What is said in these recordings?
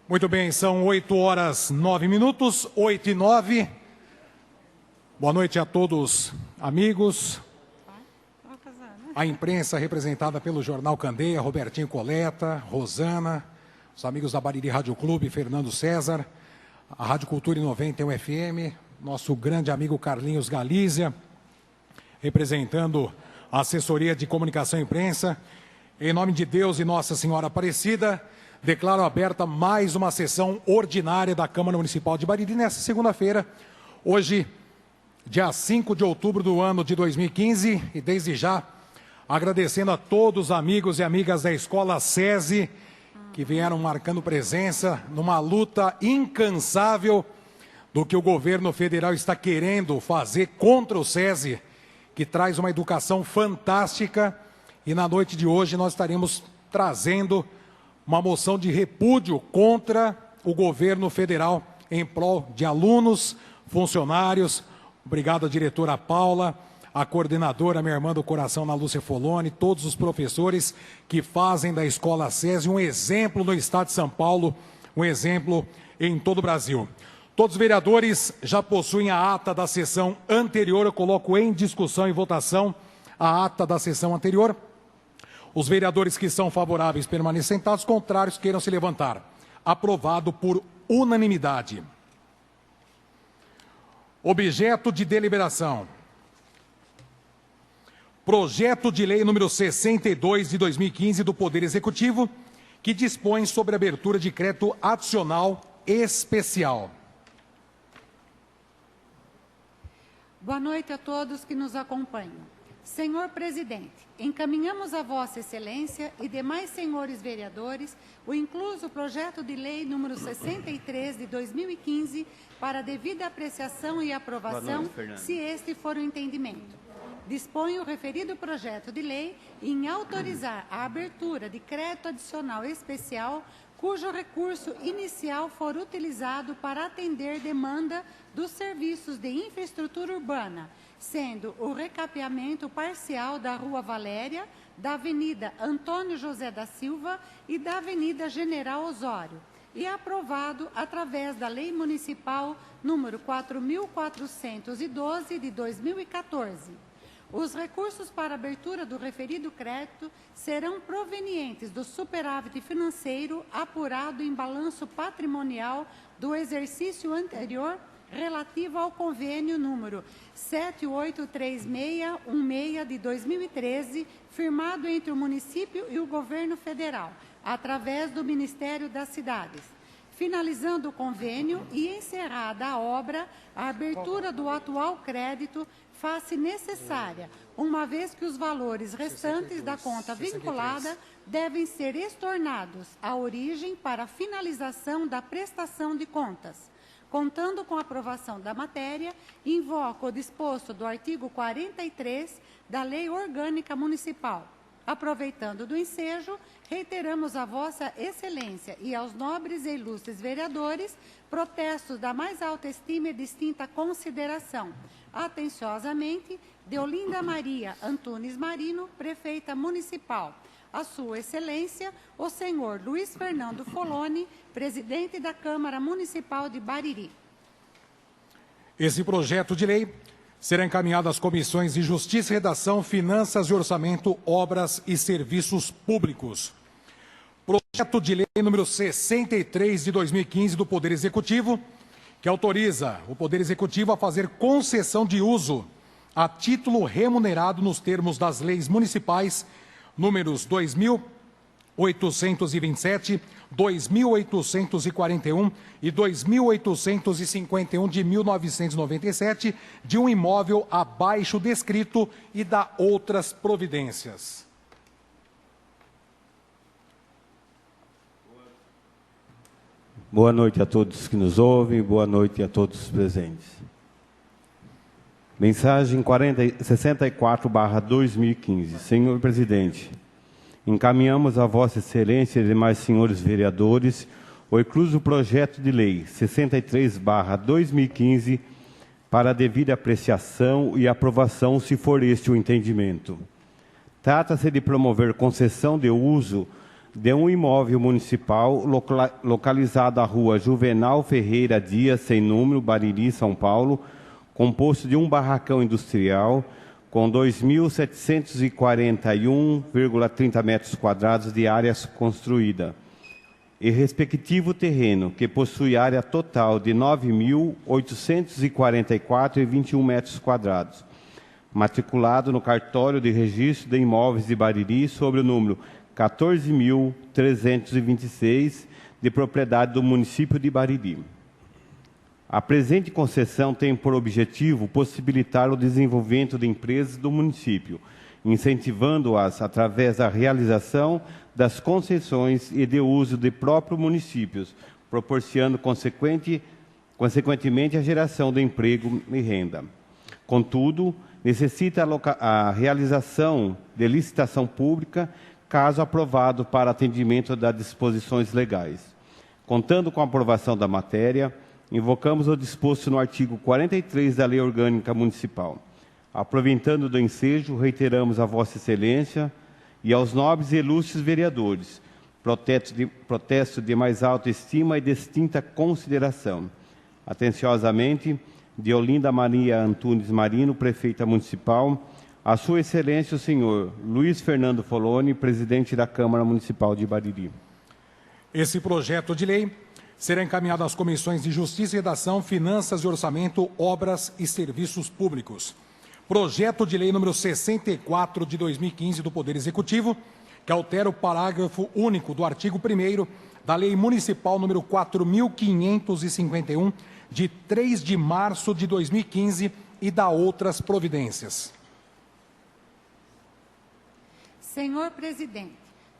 Muito bem, são 8h09, 8h09. Boa noite a todos, amigos. A imprensa representada pelo Jornal Candeia, Robertinho Coleta, Rosana, os amigos da Bariri Rádio Clube, Fernando César, a Rádio Cultura 91 FM, nosso grande amigo Carlinhos Galizia, representando a Assessoria de Comunicação e Imprensa. Em nome de Deus e Nossa Senhora Aparecida, declaro aberta mais uma sessão ordinária da Câmara Municipal de Bariri nesta segunda-feira, hoje, dia 5 de outubro do ano de 2015, e desde já agradecendo a todos os amigos e amigas da Escola SESI que vieram marcando presença numa luta incansável do que o governo federal está querendo fazer contra o SESI, que traz uma educação fantástica. E na noite de hoje nós estaremos trazendo uma moção de repúdio contra o governo federal em prol de alunos, funcionários. Obrigado à diretora Paula, à coordenadora, minha irmã do coração, Ana Lúcia Foloni, todos os professores que fazem da Escola SESI um exemplo no estado de São Paulo, um exemplo em todo o Brasil. Todos os vereadores já possuem a ata da sessão anterior. Eu coloco em discussão e votação a ata da sessão anterior. Os vereadores que são favoráveis permaneçam sentados, contrários queiram se levantar. Aprovado por unanimidade. Objeto de deliberação. Projeto de lei número 62 de 2015 do Poder Executivo, que dispõe sobre a abertura de crédito adicional especial. Boa noite a todos que nos acompanham. Senhor Presidente, encaminhamos a Vossa Excelência e demais senhores vereadores o incluso projeto de lei número 63 de 2015 para devida apreciação e aprovação, se este for o entendimento. Dispõe o referido projeto de lei em autorizar a abertura de crédito adicional especial cujo recurso inicial for utilizado para atender demanda dos serviços de infraestrutura urbana, sendo o recapeamento parcial da Rua Valéria, da Avenida Antônio José da Silva e da Avenida General Osório, e aprovado através da Lei Municipal número 4.412 de 2014. Os recursos para abertura do referido crédito serão provenientes do superávit financeiro apurado em balanço patrimonial do exercício anterior relativo ao convênio número 783616 de 2013, firmado entre o município e o governo federal, através do Ministério das Cidades. Finalizando o convênio e encerrada a obra, a abertura do atual crédito faz-se necessária, uma vez que os valores restantes da conta vinculada devem ser estornados à origem para a finalização da prestação de contas. Contando com a aprovação da matéria, invoco o disposto do artigo 43 da Lei Orgânica Municipal. Aproveitando do ensejo, reiteramos a Vossa Excelência e aos nobres e ilustres vereadores protestos da mais alta estima e distinta consideração. Atenciosamente, Deolinda Maria Antunes Marino, Prefeita Municipal. A Sua Excelência, o senhor Luiz Fernando Foloni, Presidente da Câmara Municipal de Bariri. Esse projeto de lei será encaminhado às comissões de Justiça e Redação, Finanças e Orçamento, Obras e Serviços Públicos. Projeto de lei número 63 de 2015 do Poder Executivo, que autoriza o Poder Executivo a fazer concessão de uso a título remunerado nos termos das leis municipais números 2.827, 2.841 e 2.851 de 1997, de um imóvel abaixo descrito e da outras providências. Boa noite a todos que nos ouvem, boa noite a todos os presentes. Mensagem 64/2015. Senhor Presidente, encaminhamos a Vossa Excelência e demais senhores vereadores o incluso projeto de lei 63/2015 para devida apreciação e aprovação, se for este o entendimento. Trata-se de promover concessão de uso de um imóvel municipal localizado à rua Juvenal Ferreira Dias, sem número, Bariri, São Paulo, composto de um barracão industrial com 2.741,30 metros quadrados de área construída, e respectivo terreno, que possui área total de 9.844,21 metros quadrados, matriculado no cartório de registro de imóveis de Bariri sobre o número 14.326, de propriedade do município de Bariri. A presente concessão tem por objetivo possibilitar o desenvolvimento de empresas do município, incentivando-as através da realização das concessões e de uso de próprios municípios, proporcionando consequentemente a geração de emprego e renda. Contudo, necessita a realização de licitação pública, caso aprovado para atendimento das disposições legais. Contando com a aprovação da matéria, invocamos o disposto no artigo 43 da Lei Orgânica Municipal. Aproveitando do ensejo, reiteramos a Vossa Excelência e aos nobres e ilustres vereadores protesto de mais alta estima e distinta consideração. Atenciosamente, Deolinda Maria Antunes Marino, Prefeita Municipal, a Sua Excelência o Senhor Luiz Fernando Foloni, Presidente da Câmara Municipal de Bariri. Esse projeto de lei será encaminhado às comissões de Justiça e Redação, Finanças e Orçamento, Obras e Serviços Públicos. Projeto de lei número 64 de 2015 do Poder Executivo, que altera o parágrafo único do artigo 1º da Lei Municipal número 4.551, de 3 de março de 2015 e da outras providências. Senhor Presidente,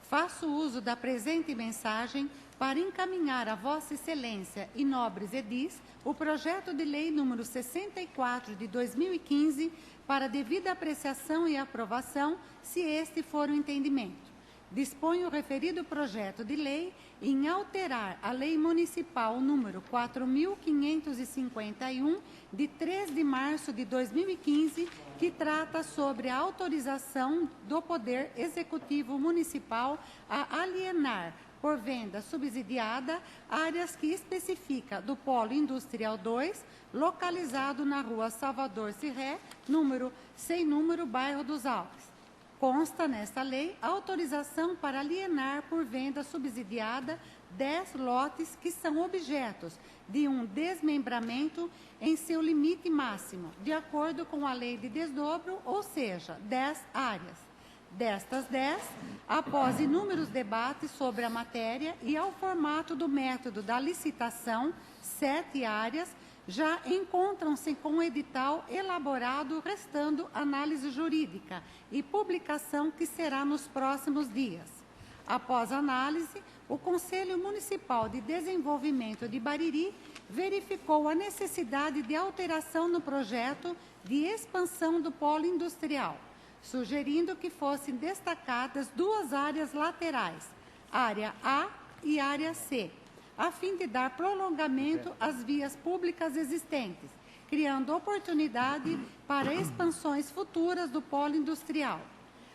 faço uso da presente mensagem para encaminhar a Vossa Excelência e nobres edis o projeto de lei número 64 de 2015 para devida apreciação e aprovação, se este for o entendimento. Dispõe o referido projeto de lei em alterar a Lei Municipal número 4.551, de 3 de março de 2015, que trata sobre a autorização do Poder Executivo Municipal a alienar, por venda subsidiada, áreas que especifica do Polo Industrial 2, localizado na Rua Salvador Cirré, sem número, bairro dos Alpes. Consta nesta lei a autorização para alienar por venda subsidiada 10 lotes que são objetos de um desmembramento em seu limite máximo, de acordo com a lei de desdobro, ou seja, 10 áreas. Destas 10, após inúmeros debates sobre a matéria e ao formato do método da licitação, 7 áreas já encontram-se com o edital elaborado, restando análise jurídica e publicação que será nos próximos dias. Após análise, o Conselho Municipal de Desenvolvimento de Bariri verificou a necessidade de alteração no projeto de expansão do polo industrial, sugerindo que fossem destacadas 2 áreas laterais, área A e área C, a fim de dar prolongamento às vias públicas existentes, criando oportunidade para expansões futuras do polo industrial.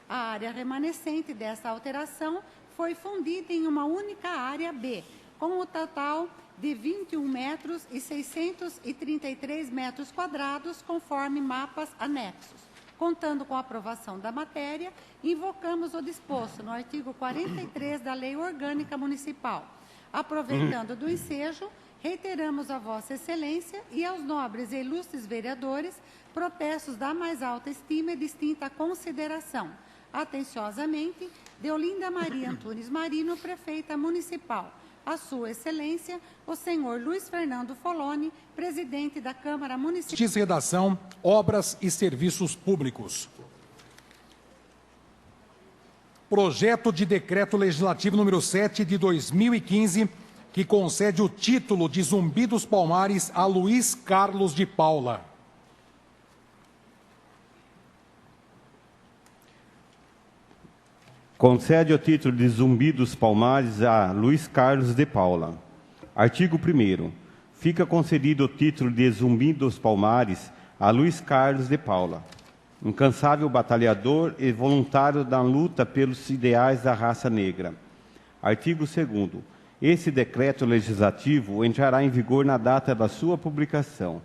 A área remanescente dessa alteração foi fundida em uma única área B, com o total de 21 metros e 633 metros quadrados, conforme mapas anexos. Contando com a aprovação da matéria, invocamos o disposto no artigo 43 da Lei Orgânica Municipal. Aproveitando do ensejo, reiteramos a Vossa Excelência e aos nobres e ilustres vereadores protestos da mais alta estima e distinta consideração. Atenciosamente, Deolinda Maria Antunes Marino, Prefeita Municipal. A Sua Excelência, o senhor Luiz Fernando Foloni, Presidente da Câmara Municipal. Justiça e Redação, Obras e Serviços Públicos. Projeto de Decreto Legislativo número 7 de 2015, que concede o título de Zumbi dos Palmares a Luiz Carlos de Paula. Concede o título de Zumbi dos Palmares a Luiz Carlos de Paula. Artigo 1º. Fica concedido o título de Zumbi dos Palmares a Luiz Carlos de Paula, incansável batalhador e voluntário da luta pelos ideais da raça negra. Artigo 2º. Esse decreto legislativo entrará em vigor na data da sua publicação.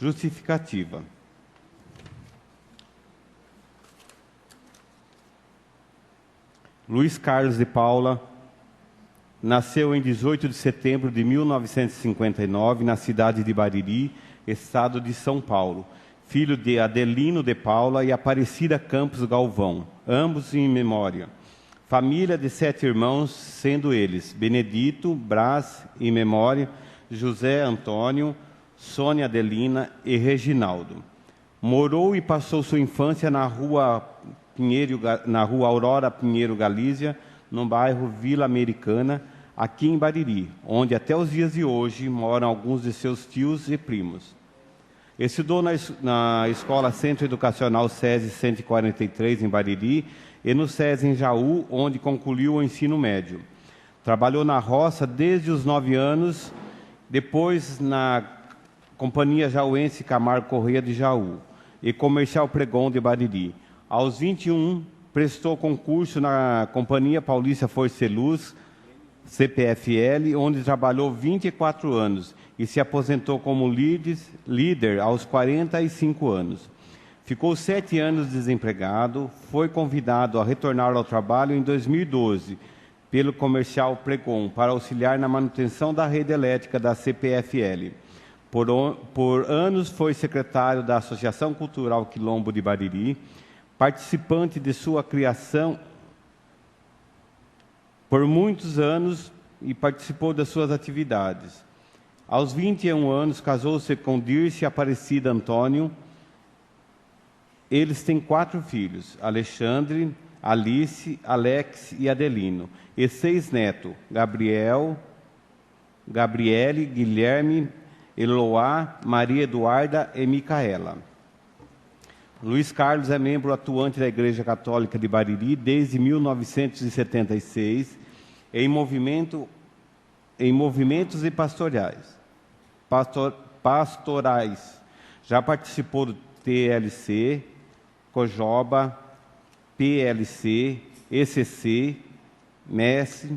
Justificativa. Luiz Carlos de Paula nasceu em 18 de setembro de 1959, na cidade de Bariri, estado de São Paulo, filho de Adelino de Paula e Aparecida Campos Galvão, ambos em memória. Família de 7 irmãos, sendo eles Benedito, Brás, em memória, José Antônio, Sônia Adelina e Reginaldo. Morou e passou sua infância na rua Aurora Pinheiro Galícia, no bairro Vila Americana, aqui em Bariri, onde até os dias de hoje moram alguns de seus tios e primos. Estudou na Escola Centro Educacional SESI 143, em Bariri, e no SESI em Jaú, onde concluiu o ensino médio. Trabalhou na roça desde os 9 anos, depois na Companhia Jauense Camargo Corrêa de Jaú e Comercial Pregon de Bariri. Aos 21, prestou concurso na Companhia Paulista Forceluz, CPFL, onde trabalhou 24 anos e se aposentou como líder aos 45 anos. Ficou 7 anos desempregado, foi convidado a retornar ao trabalho em 2012 pelo Comercial Pregon para auxiliar na manutenção da rede elétrica da CPFL. Por anos foi secretário da Associação Cultural Quilombo de Bariri, participante de sua criação por muitos anos e participou das suas atividades. Aos 21 anos, casou-se com Dirce Aparecida Antônio. Eles têm 4 filhos, Alexandre, Alice, Alex e Adelino, e 6 netos, Gabriele, Guilherme, Eloá, Maria Eduarda e Micaela. Luiz Carlos é membro atuante da Igreja Católica de Bariri desde 1976, em movimentos e pastorais. Já participou do TLC, Cojoba, PLC, ECC, MES,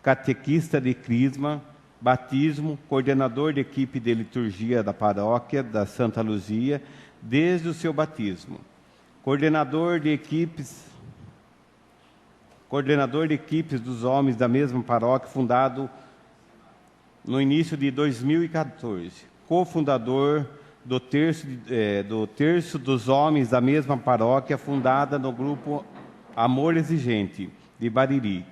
catequista de Crisma, batismo, coordenador de equipe de liturgia da paróquia da Santa Luzia, desde o seu batismo. Coordenador de equipes dos homens da mesma paróquia, fundado no início de 2014. Cofundador do Terço dos Homens da mesma paróquia, fundada no grupo Amor Exigente, de Bariri,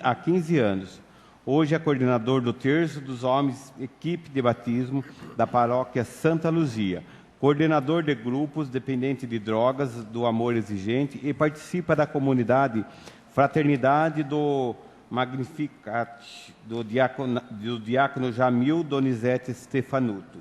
há 15 anos. Hoje é coordenador do Terço dos Homens, equipe de batismo da paróquia Santa Luzia, coordenador de grupos dependente de drogas do Amor Exigente e participa da comunidade Fraternidade do Magnificat, do diácono Jamil Donizete Stefanuto.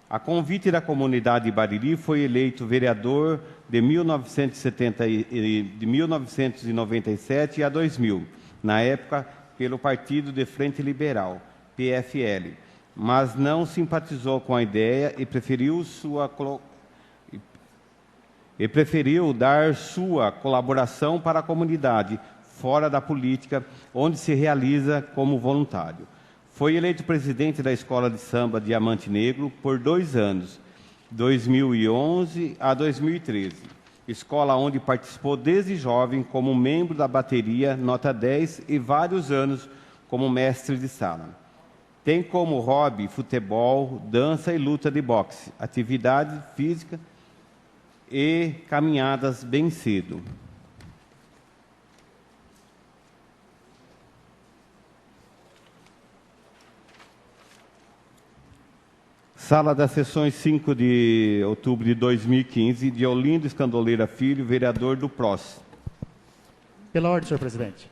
A convite da comunidade de Bariri, foi eleito vereador de 1997 a 2000, na época pelo Partido de Frente Liberal, PFL, mas não simpatizou com a ideia e preferiu dar sua colaboração para a comunidade, fora da política, onde se realiza como voluntário. Foi eleito presidente da Escola de Samba Diamante Negro por 2 anos, 2011 a 2013. Escola onde participou desde jovem como membro da bateria Nota 10 e vários anos como mestre de sala. Tem como hobby futebol, dança e luta de boxe, atividade física e caminhadas bem cedo. Sala das Sessões, 5 de outubro de 2015, de Olindo Escandoleira Filho, vereador do PROS. Pela ordem, senhor presidente.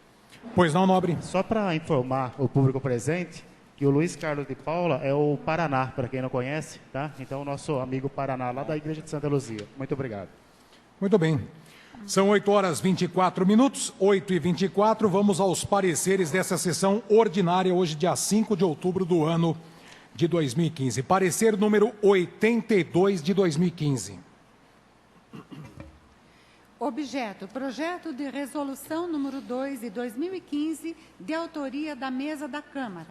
Pois não, nobre. Só para informar o público presente que o Luiz Carlos de Paula é o Paraná, para quem não conhece, tá? Então, o nosso amigo Paraná, lá da Igreja de Santa Luzia. Muito obrigado. Muito bem. São 8h24, 8h24. Vamos aos pareceres dessa sessão ordinária, hoje, dia 5 de outubro do ano de 2015. Parecer número 82 de 2015. Objeto: projeto de resolução número 2 de 2015, de autoria da mesa da Câmara.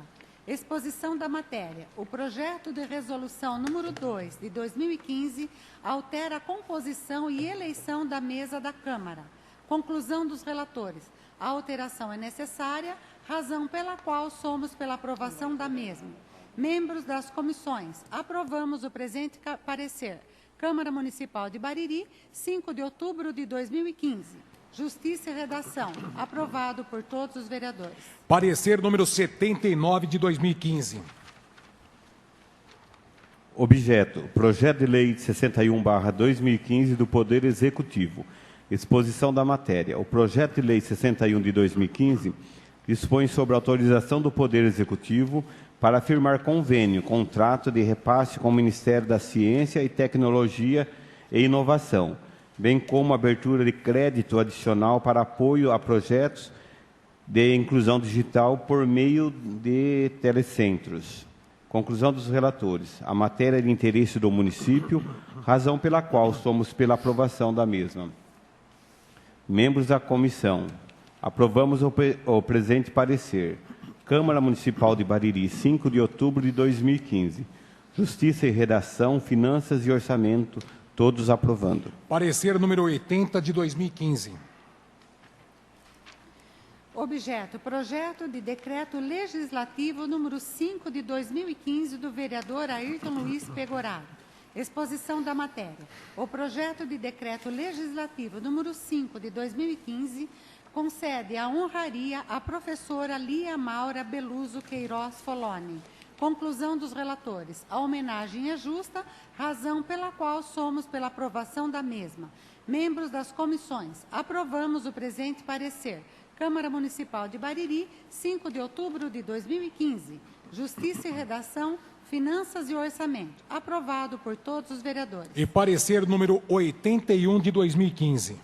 Exposição da matéria. O projeto de resolução número 2 de 2015 altera a composição e eleição da mesa da Câmara. Conclusão dos relatores. A alteração é necessária, razão pela qual somos pela aprovação da mesma. Membros das comissões, aprovamos o presente parecer. Câmara Municipal de Bariri, 5 de outubro de 2015. Justiça e Redação, aprovado por todos os vereadores. Parecer número 79 de 2015. Objeto: projeto de lei 61/2015 do Poder Executivo. Exposição da matéria. O projeto de lei 61 de 2015 dispõe sobre a autorização do Poder Executivo para firmar convênio, contrato de repasse com o Ministério da Ciência e Tecnologia e Inovação, bem como abertura de crédito adicional para apoio a projetos de inclusão digital por meio de telecentros. Conclusão dos relatores. A matéria é de interesse do município, razão pela qual somos pela aprovação da mesma. Membros da comissão, aprovamos o presente parecer. Câmara Municipal de Bariri, 5 de outubro de 2015. Justiça e Redação, Finanças e Orçamento, todos aprovando. Parecer número 80 de 2015. Objeto: projeto de decreto legislativo número 5 de 2015 do vereador Ayrton Luiz Pegoraro. Exposição da matéria. O projeto de decreto legislativo número 5 de 2015 concede a honraria à professora Lia Maura Beluso Queiroz Foloni. Conclusão dos relatores. A homenagem é justa, razão pela qual somos pela aprovação da mesma. Membros das comissões, aprovamos o presente parecer. Câmara Municipal de Bariri, 5 de outubro de 2015. Justiça e Redação, Finanças e Orçamento. Aprovado por todos os vereadores. E parecer número 81 de 2015.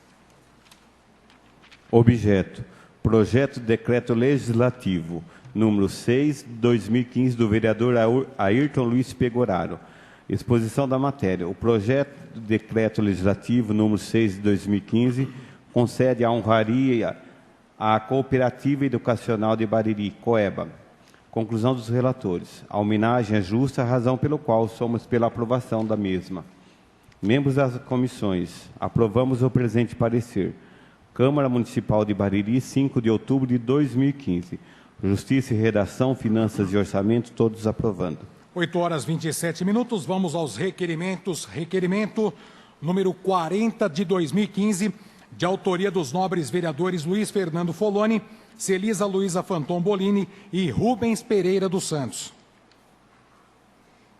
Objeto: projeto de decreto legislativo número 6 de 2015 do vereador Ayrton Luiz Pegoraro. Exposição da matéria. O projeto de decreto legislativo número 6 de 2015 concede a honraria à Cooperativa Educacional de Bariri, COEBA. Conclusão dos relatores. A homenagem é justa, razão pelo qual somos pela aprovação da mesma. Membros das comissões, aprovamos o presente parecer. Câmara Municipal de Bariri, 5 de outubro de 2015. Justiça e Redação, Finanças e Orçamento, todos aprovando. 8 horas 27 minutos, vamos aos requerimentos. Requerimento número 40 de 2015, de autoria dos nobres vereadores Luiz Fernando Foloni, Celisa Luiza Fanton Bolini e Rubens Pereira dos Santos.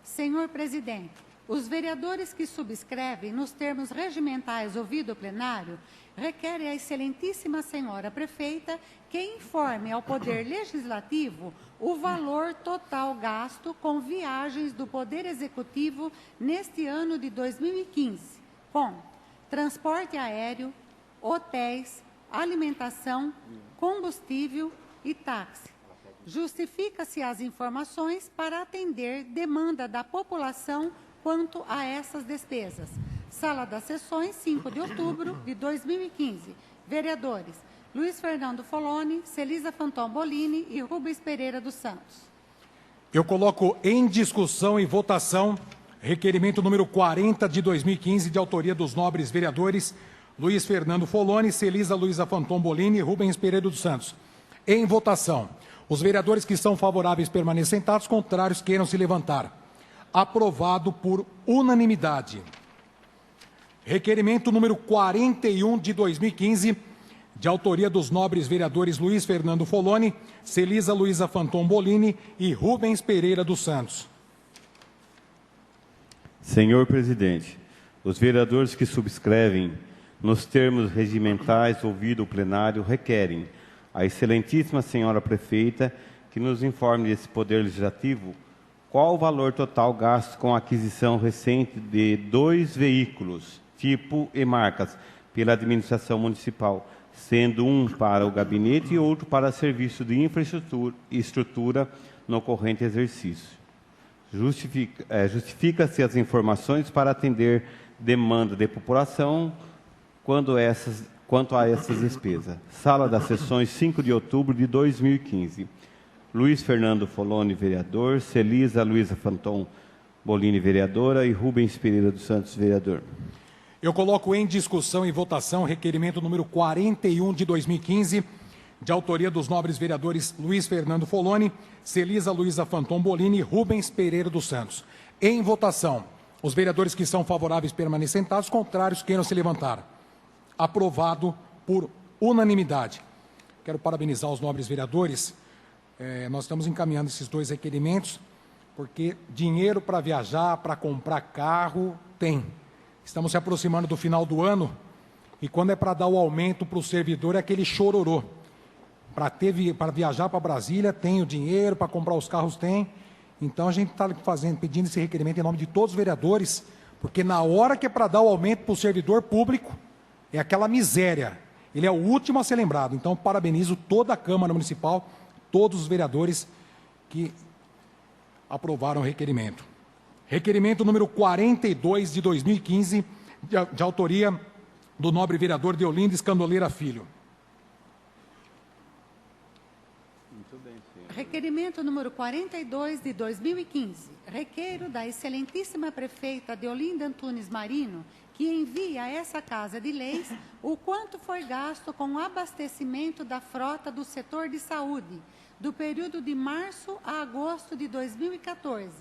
Senhor presidente, os vereadores que subscrevem nos termos regimentais ouvido o plenário requerem à excelentíssima senhora prefeita que informe ao Poder Legislativo o valor total gasto com viagens do Poder Executivo neste ano de 2015, com transporte aéreo, hotéis, alimentação, combustível e táxi. Justifica-se as informações para atender demanda da população quanto a essas despesas. Sala das Sessões, 5 de outubro de 2015. Vereadores Luiz Fernando Foloni, Celisa Fanton Bolini e Rubens Pereira dos Santos. Eu coloco em discussão e votação requerimento número 40 de 2015, de autoria dos nobres vereadores Luiz Fernando Foloni, Celisa Luiza Fanton Bolini e Rubens Pereira dos Santos. Em votação. Os vereadores que são favoráveis permanecem sentados, contrários queiram se levantar. Aprovado por unanimidade. Requerimento número 41 de 2015, de autoria dos nobres vereadores Luiz Fernando Foloni, Celisa Luiza Fanton Bolini e Rubens Pereira dos Santos. Senhor presidente, os vereadores que subscrevem nos termos regimentais ouvido o plenário requerem à excelentíssima senhora prefeita que nos informe desse Poder Legislativo qual o valor total gasto com a aquisição recente de 2 veículos, tipo e marcas, pela administração municipal, sendo um para o gabinete e outro para serviço de infraestrutura no corrente exercício. Justifica-se as informações para atender demanda de população quanto a essas despesas. Sala das Sessões, 5 de outubro de 2015. Luiz Fernando Foloni, vereador. Celisa Luiza Fanton Bolini, vereadora. E Rubens Pereira dos Santos, vereador. Eu coloco em discussão e votação requerimento número 41 de 2015, de autoria dos nobres vereadores Luiz Fernando Foloni, Celisa Luiza Fanton Bolini e Rubens Pereira dos Santos. Em votação, os vereadores que são favoráveis permaneçam sentados, contrários queiram se levantar. Aprovado por unanimidade. Quero parabenizar os nobres vereadores. Nós estamos encaminhando esses dois requerimentos, porque dinheiro para viajar, para comprar carro, tem. Estamos se aproximando do final do ano, e quando é para dar o aumento para o servidor, é aquele chororô. Para viajar para Brasília, tem o dinheiro, para comprar os carros, tem. Então, a gente está pedindo esse requerimento em nome de todos os vereadores, porque na hora que é para dar o aumento para o servidor público, é aquela miséria. Ele é o último a ser lembrado. Então, parabenizo toda a Câmara Municipal, todos os vereadores que aprovaram o requerimento. Requerimento número 42 de 2015, de autoria do nobre vereador Deolindo Escandoleira Filho. Requerimento número 42 de 2015. Requeiro da excelentíssima prefeita Deolinda Antunes Marino que envie a essa Casa de Leis o quanto foi gasto com o abastecimento da frota do setor de saúde, do período de março a agosto de 2014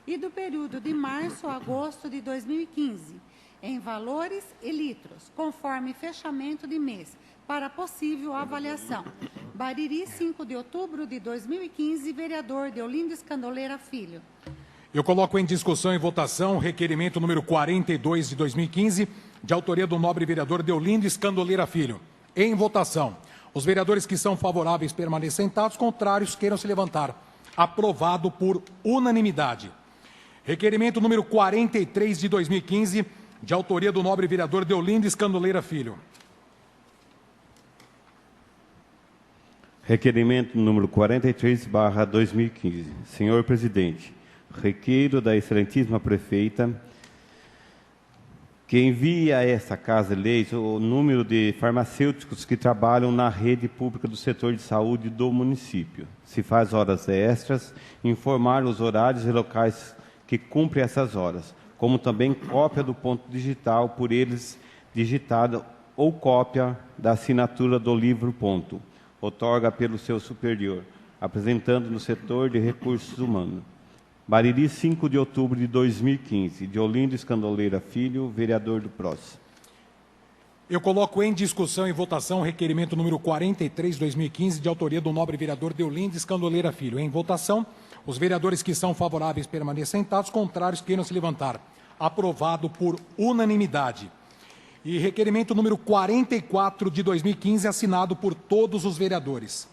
e do período de março a agosto de 2015, em valores e litros, conforme fechamento de mês, para possível avaliação. Bariri, 5 de outubro de 2015, vereador Deolindo Escandoleira Filho. Eu coloco em discussão e votação o requerimento número 42 de 2015, de autoria do nobre vereador Deolindo Escandoleira Filho. Em votação. Os vereadores que são favoráveis permaneçam sentados, contrários queiram se levantar. Aprovado por unanimidade. Requerimento número 43 de 2015, de autoria do nobre vereador Deolindo Escandoleira Filho. Requerimento número 43/2015. Senhor presidente, requeiro da excelentíssima prefeita que envie a essa Casa de Leis o número de farmacêuticos que trabalham na rede pública do setor de saúde do município. Se faz horas extras, informar os horários e locais que cumprem essas horas, como também cópia do ponto digital por eles digitado ou cópia da assinatura do livro ponto, outorga pelo seu superior, apresentando no setor de recursos humanos. Bariri, 5 de outubro de 2015. Deolindo Escandoleira Filho, vereador do PROS. Eu coloco em discussão e votação o requerimento número 43 de 2015, de autoria do nobre vereador Deolindo Escandoleira Filho. Em votação, os vereadores que são favoráveis permaneçam sentados, contrários queiram se levantar. Aprovado por unanimidade. E requerimento número 44 de 2015, assinado por todos os vereadores.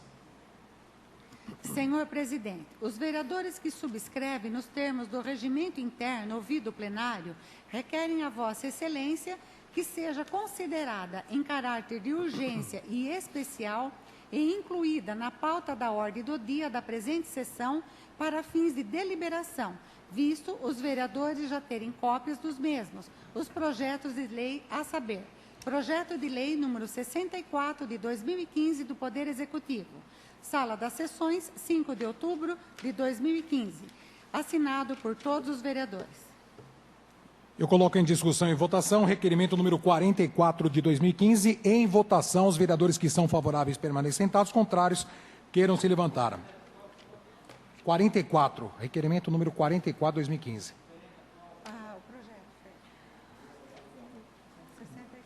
Senhor presidente, os vereadores que subscrevem nos termos do regimento interno ouvido o plenário requerem a Vossa Excelência que seja considerada em caráter de urgência e especial e incluída na pauta da ordem do dia da presente sessão para fins de deliberação, visto os vereadores já terem cópias dos mesmos, os projetos de lei a saber: projeto de lei número 64 de 2015 do Poder Executivo, Sala das Sessões, 5 de outubro de 2015, assinado por todos os vereadores. Eu coloco em discussão e votação o requerimento número 44 de 2015. Em votação, os vereadores que são favoráveis permaneçam sentados, contrários queiram se levantar. 44, requerimento número 44 de 2015. O projeto. 64.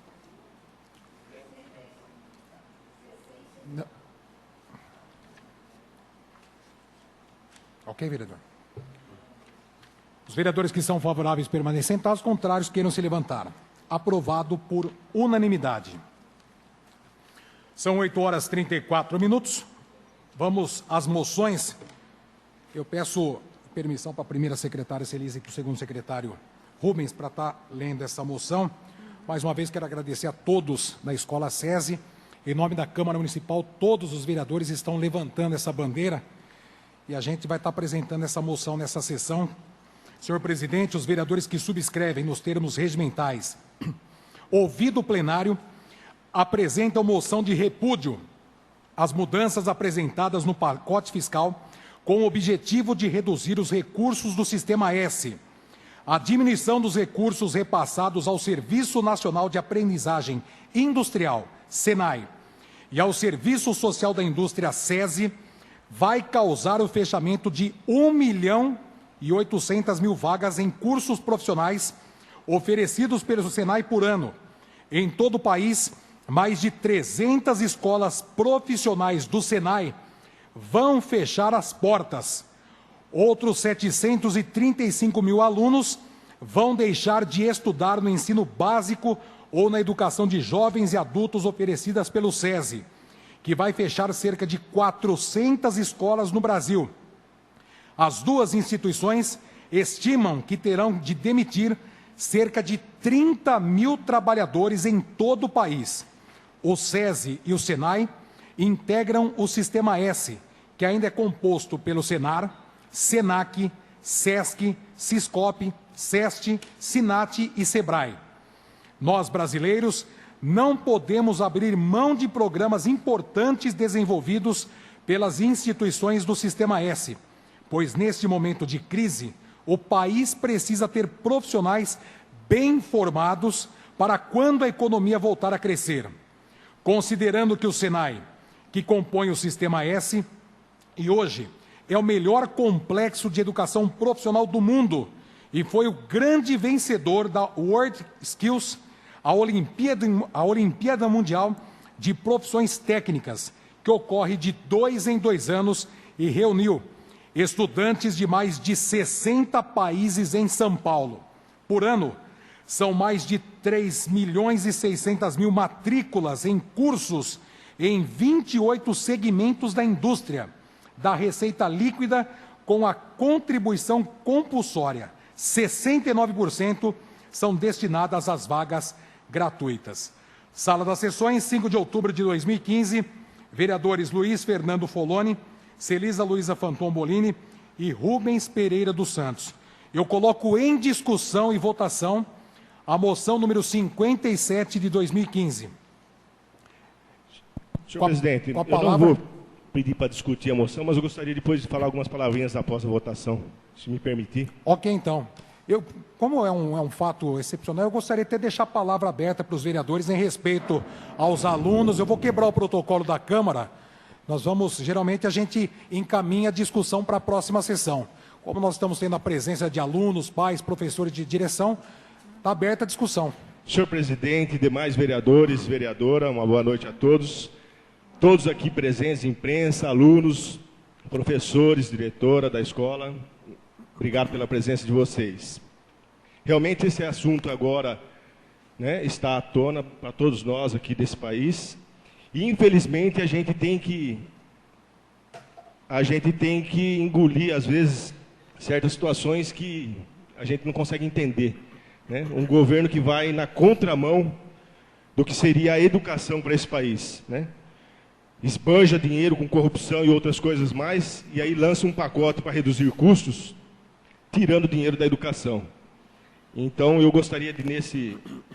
Não. Ok, vereador. Os vereadores que são favoráveis permaneçam sentados, contrários queiram se levantar. Aprovado por unanimidade. São 8h34. Vamos às moções. Eu peço permissão para a primeira secretária Celisa e para o segundo secretário Rubens para estar lendo essa moção. Mais uma vez quero agradecer a todos da Escola SESI. Em nome da Câmara Municipal, todos os vereadores estão levantando essa bandeira e a gente vai estar apresentando essa moção nessa sessão. Senhor presidente, os vereadores que subscrevem nos termos regimentais, ouvido o plenário, apresentam moção de repúdio às mudanças apresentadas no pacote fiscal com o objetivo de reduzir os recursos do Sistema S, a diminuição dos recursos repassados ao Serviço Nacional de Aprendizagem Industrial, SENAI, e ao Serviço Social da Indústria, SESI, vai causar o fechamento de 1.800.000 vagas em cursos profissionais oferecidos pelo SENAI por ano. Em todo o país, mais de 300 escolas profissionais do SENAI vão fechar as portas. Outros 735.000 alunos vão deixar de estudar no ensino básico ou na educação de jovens e adultos oferecidas pelo SESI, que vai fechar cerca de 400 escolas no Brasil. As duas instituições estimam que terão de demitir cerca de 30.000 trabalhadores em todo o país. O SESI e o SENAI integram o Sistema S, que ainda é composto pelo SENAR, SENAC, SESC, SISCOP, SEST, SINAT e SEBRAE. Nós, brasileiros, não podemos abrir mão de programas importantes desenvolvidos pelas instituições do Sistema S, pois neste momento de crise, o país precisa ter profissionais bem formados para quando a economia voltar a crescer. Considerando que o SENAI, que compõe o Sistema S, e hoje é o melhor complexo de educação profissional do mundo e foi o grande vencedor da World Skills, a Olimpíada Mundial de Profissões Técnicas, que ocorre de 2 em 2 anos e reuniu estudantes de mais de 60 países em São Paulo. Por ano, são mais de 3.600.000 matrículas em cursos em 28 segmentos da indústria, da receita líquida com a contribuição compulsória. 69% são destinadas às vagas gratuitas. Sala das Sessões, 5 de outubro de 2015, vereadores Luiz Fernando Foloni, Celisa Luiza Fanton Bolini e Rubens Pereira dos Santos. Eu coloco em discussão e votação a moção número 57 de 2015. Senhor presidente, eu não vou pedir para discutir a moção, mas eu gostaria depois de falar algumas palavrinhas após a votação, se me permitir. Ok, então. Como é um fato excepcional, eu gostaria de deixar a palavra aberta para os vereadores em respeito aos alunos. Eu vou quebrar o protocolo da Câmara. Geralmente a gente encaminha a discussão para a próxima sessão. Como nós estamos tendo a presença de alunos, pais, professores de direção, está aberta a discussão. Senhor presidente, demais vereadores, vereadora, uma boa noite a todos. Todos aqui presentes, imprensa, alunos, professores, diretora da escola, obrigado pela presença de vocês. Realmente esse assunto agora, né, está à tona para todos nós aqui desse país e infelizmente a gente tem que engolir às vezes certas situações que a gente não consegue entender, né? Um governo que vai na contramão do que seria a educação para esse país, né? Esbanja dinheiro com corrupção e outras coisas mais, e aí lança um pacote para reduzir custos, tirando dinheiro da educação. Então, eu gostaria de,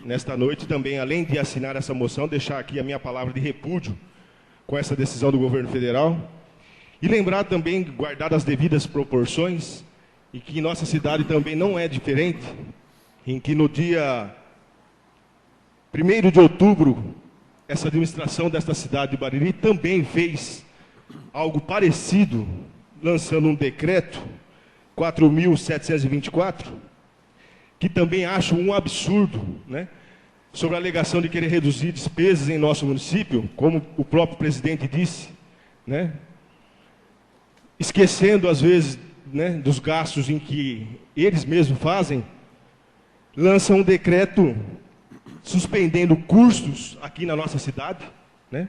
nesta noite, também, além de assinar essa moção, deixar aqui a minha palavra de repúdio com essa decisão do governo federal, e lembrar também, guardar as devidas proporções, e que nossa cidade também não é diferente, em que no dia 1º de outubro, essa administração desta cidade de Bariri também fez algo parecido, lançando um decreto 4.724, que também acho um absurdo, né, sobre a alegação de querer reduzir despesas em nosso município, como o próprio presidente disse, né, esquecendo às vezes, né, dos gastos em que eles mesmos fazem, lançam um decreto suspendendo cursos aqui na nossa cidade, né?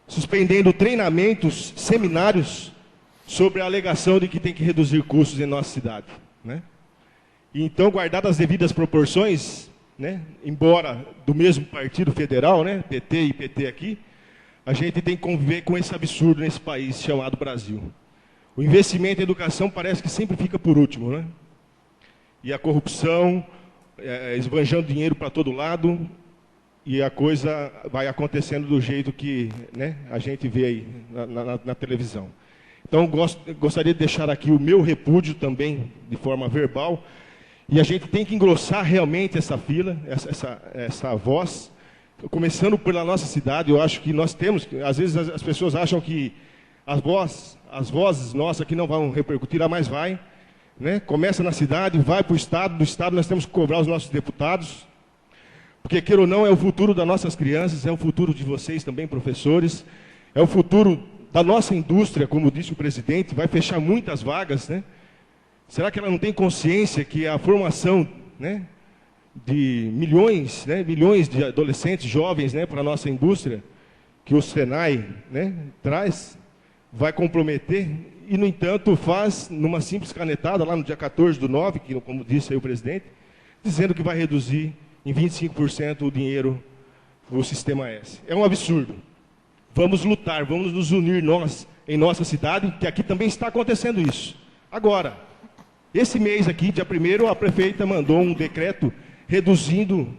Suspendendo treinamentos, seminários sobre a alegação de que tem que reduzir custos em nossa cidade, né? Então, guardadas as devidas proporções, né, embora do mesmo partido federal, né, PT e PT aqui, a gente tem que conviver com esse absurdo nesse país chamado Brasil. O investimento em educação parece que sempre fica por último, né? E a corrupção, esbanjando dinheiro para todo lado, e a coisa vai acontecendo do jeito que, né, a gente vê aí na televisão. Então, gostaria de deixar aqui o meu repúdio também, de forma verbal, e a gente tem que engrossar realmente essa fila, essa voz, começando pela nossa cidade. Eu acho que nós temos, às vezes as pessoas acham que as vozes nossas aqui não vão repercutir, mas vai, né? Começa na cidade, vai para o Estado, do Estado nós temos que cobrar os nossos deputados, porque, queira ou não, é o futuro das nossas crianças, é o futuro de vocês também, professores, é o futuro da nossa indústria, como disse o presidente, vai fechar muitas vagas, né? Será que ela não tem consciência que a formação, né, de milhões de adolescentes, jovens, né, para a nossa indústria, que o Senai, né, traz, vai comprometer, e, no entanto, faz numa simples canetada, lá no dia 14/9, que, como disse aí o presidente, dizendo que vai reduzir em 25% o dinheiro do Sistema S. É um absurdo. Vamos lutar, vamos nos unir nós, em nossa cidade, que aqui também está acontecendo isso. Agora, esse mês aqui, dia 1º, a prefeita mandou um decreto reduzindo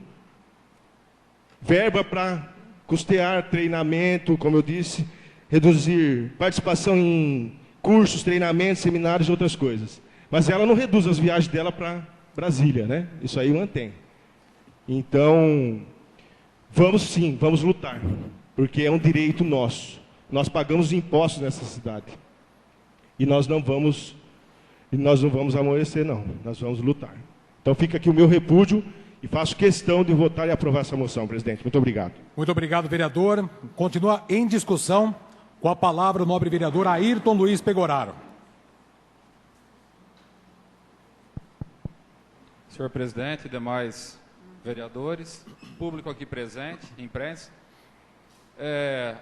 verba para custear treinamento, como eu disse, reduzir participação em cursos, treinamentos, seminários e outras coisas. Mas ela não reduz as viagens dela para Brasília, né? Isso aí mantém. Então, vamos sim, vamos lutar, porque é um direito nosso. Nós pagamos impostos nessa cidade. E nós não vamos amolecer, não. Nós vamos lutar. Então fica aqui o meu repúdio e faço questão de votar e aprovar essa moção, presidente. Muito obrigado. Muito obrigado, vereador. Continua em discussão. Com a palavra o nobre vereador Ayrton Luiz Pegoraro. Senhor presidente, demais vereadores, público aqui presente, imprensa.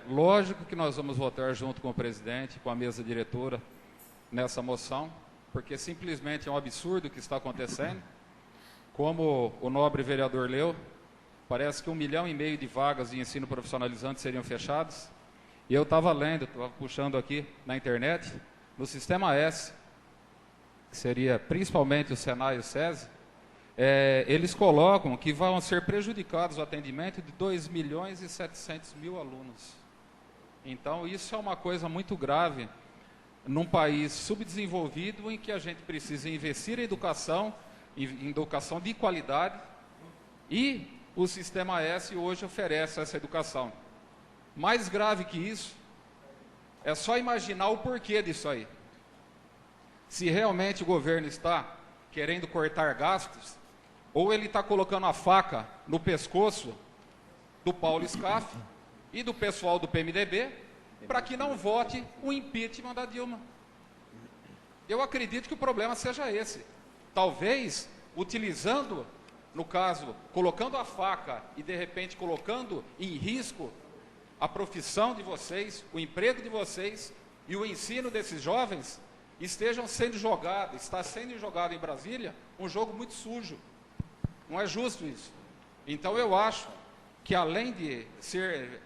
Lógico que nós vamos votar junto com o presidente, com a mesa diretora, nessa moção, porque simplesmente é um absurdo o que está acontecendo. Como o nobre vereador leu, parece que 1,5 milhão de vagas de ensino profissionalizante seriam fechadas. E eu estava lendo, estava puxando aqui na internet, no Sistema S, que seria principalmente o Senai e o SESI, eles colocam que vão ser prejudicados o atendimento de 2.700.000 alunos. Então, isso é uma coisa muito grave num país subdesenvolvido em que a gente precisa investir em educação de qualidade, e o Sistema S hoje oferece essa educação. Mais grave que isso, é só imaginar o porquê disso aí. Se realmente o governo está querendo cortar gastos, ou ele está colocando a faca no pescoço do Paulo Scaff e do pessoal do PMDB para que não vote o impeachment da Dilma. Eu acredito que o problema seja esse. Talvez, utilizando, no caso, colocando a faca e de repente colocando em risco a profissão de vocês, o emprego de vocês e o ensino desses jovens, está sendo jogado em Brasília um jogo muito sujo. Não é justo isso. Então eu acho que, além de ser,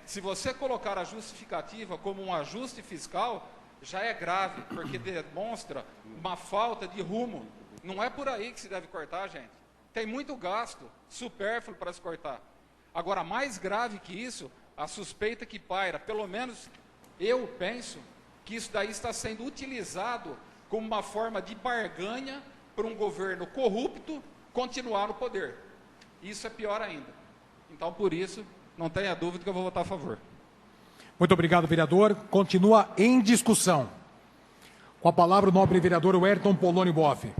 se você colocar a justificativa como um ajuste fiscal, já é grave, porque demonstra uma falta de rumo. Não é por aí que se deve cortar, gente. Tem muito gasto supérfluo para se cortar. Agora, mais grave que isso, a suspeita que paira, pelo menos eu penso que isso daí está sendo utilizado como uma forma de barganha para um governo corrupto continuar no poder. Isso é pior ainda. Então, por isso, não tenha dúvida que eu vou votar a favor. Muito obrigado, vereador. Continua em discussão. Com a palavra o nobre vereador Werton Polônio Boff.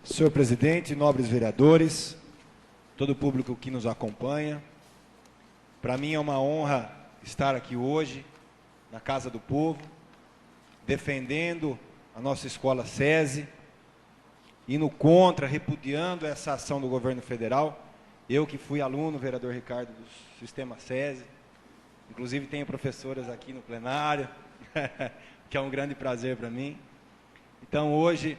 Senhor presidente, nobres vereadores, todo o público que nos acompanha, para mim é uma honra estar aqui hoje, na Casa do Povo, defendendo a nossa escola SESI, indo contra, repudiando essa ação do governo federal. Eu que fui aluno, vereador Ricardo, do Sistema SESI, inclusive tenho professoras aqui no plenário, que é um grande prazer para mim. Então hoje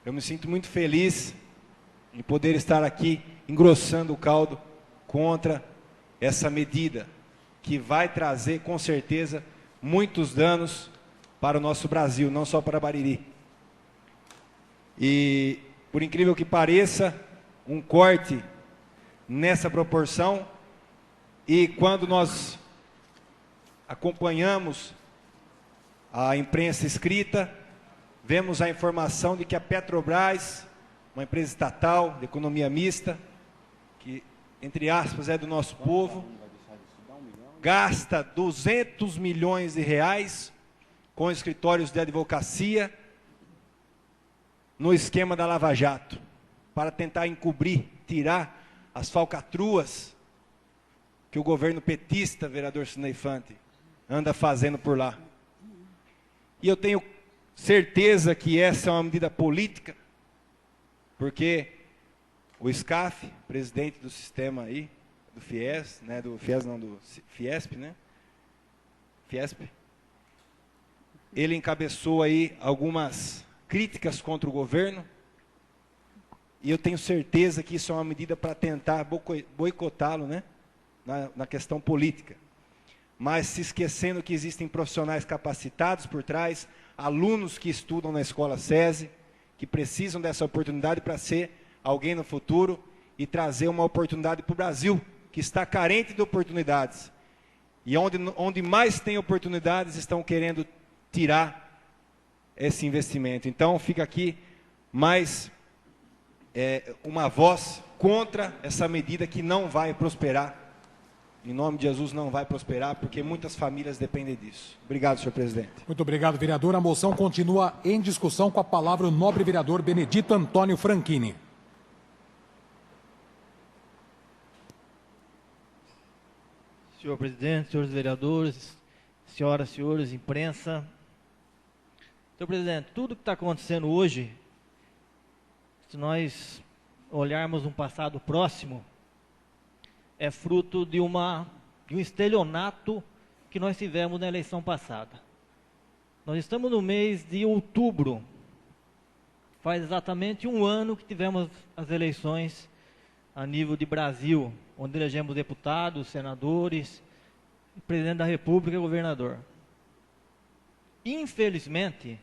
eu me sinto muito feliz em poder estar aqui engrossando o caldo contra essa medida, que vai trazer com certeza muitos danos para o nosso Brasil, não só para Bariri. E, por incrível que pareça, um corte nessa proporção. E quando nós acompanhamos a imprensa escrita, vemos a informação de que a Petrobras, uma empresa estatal de economia mista, que, entre aspas, é do nosso povo, gasta 200 milhões de reais com escritórios de advocacia no esquema da Lava Jato, para tentar encobrir, tirar as falcatruas que o governo petista, vereador Sidnei Fante, anda fazendo por lá. E eu tenho certeza que essa é uma medida política, porque o SCAF, presidente do sistema aí, do FIES, né, do FIES não, do Fiesp, né? Fiesp. Ele encabeçou aí algumas críticas contra o governo, e eu tenho certeza que isso é uma medida para tentar boicotá-lo, né, na questão política. Mas se esquecendo que existem profissionais capacitados por trás, alunos que estudam na escola SESI, que precisam dessa oportunidade para ser alguém no futuro e trazer uma oportunidade para o Brasil, que está carente de oportunidades. E onde mais tem oportunidades, estão querendo tirar esse investimento. Então, fica aqui mais uma voz contra essa medida que não vai prosperar. Em nome de Jesus, não vai prosperar, porque muitas famílias dependem disso. Obrigado, senhor presidente. Muito obrigado, vereador. A moção continua em discussão. Com a palavra o nobre vereador Benedito Antônio Franchini. Senhor presidente, senhores vereadores, senhoras e senhores, imprensa. Senhor presidente, tudo que está acontecendo hoje, se nós olharmos um passado próximo, é fruto de um estelionato que nós tivemos na eleição passada. Nós estamos no mês de outubro, faz exatamente um ano que tivemos as eleições a nível de Brasil, onde elegemos deputados, senadores, presidente da República e governador. Infelizmente,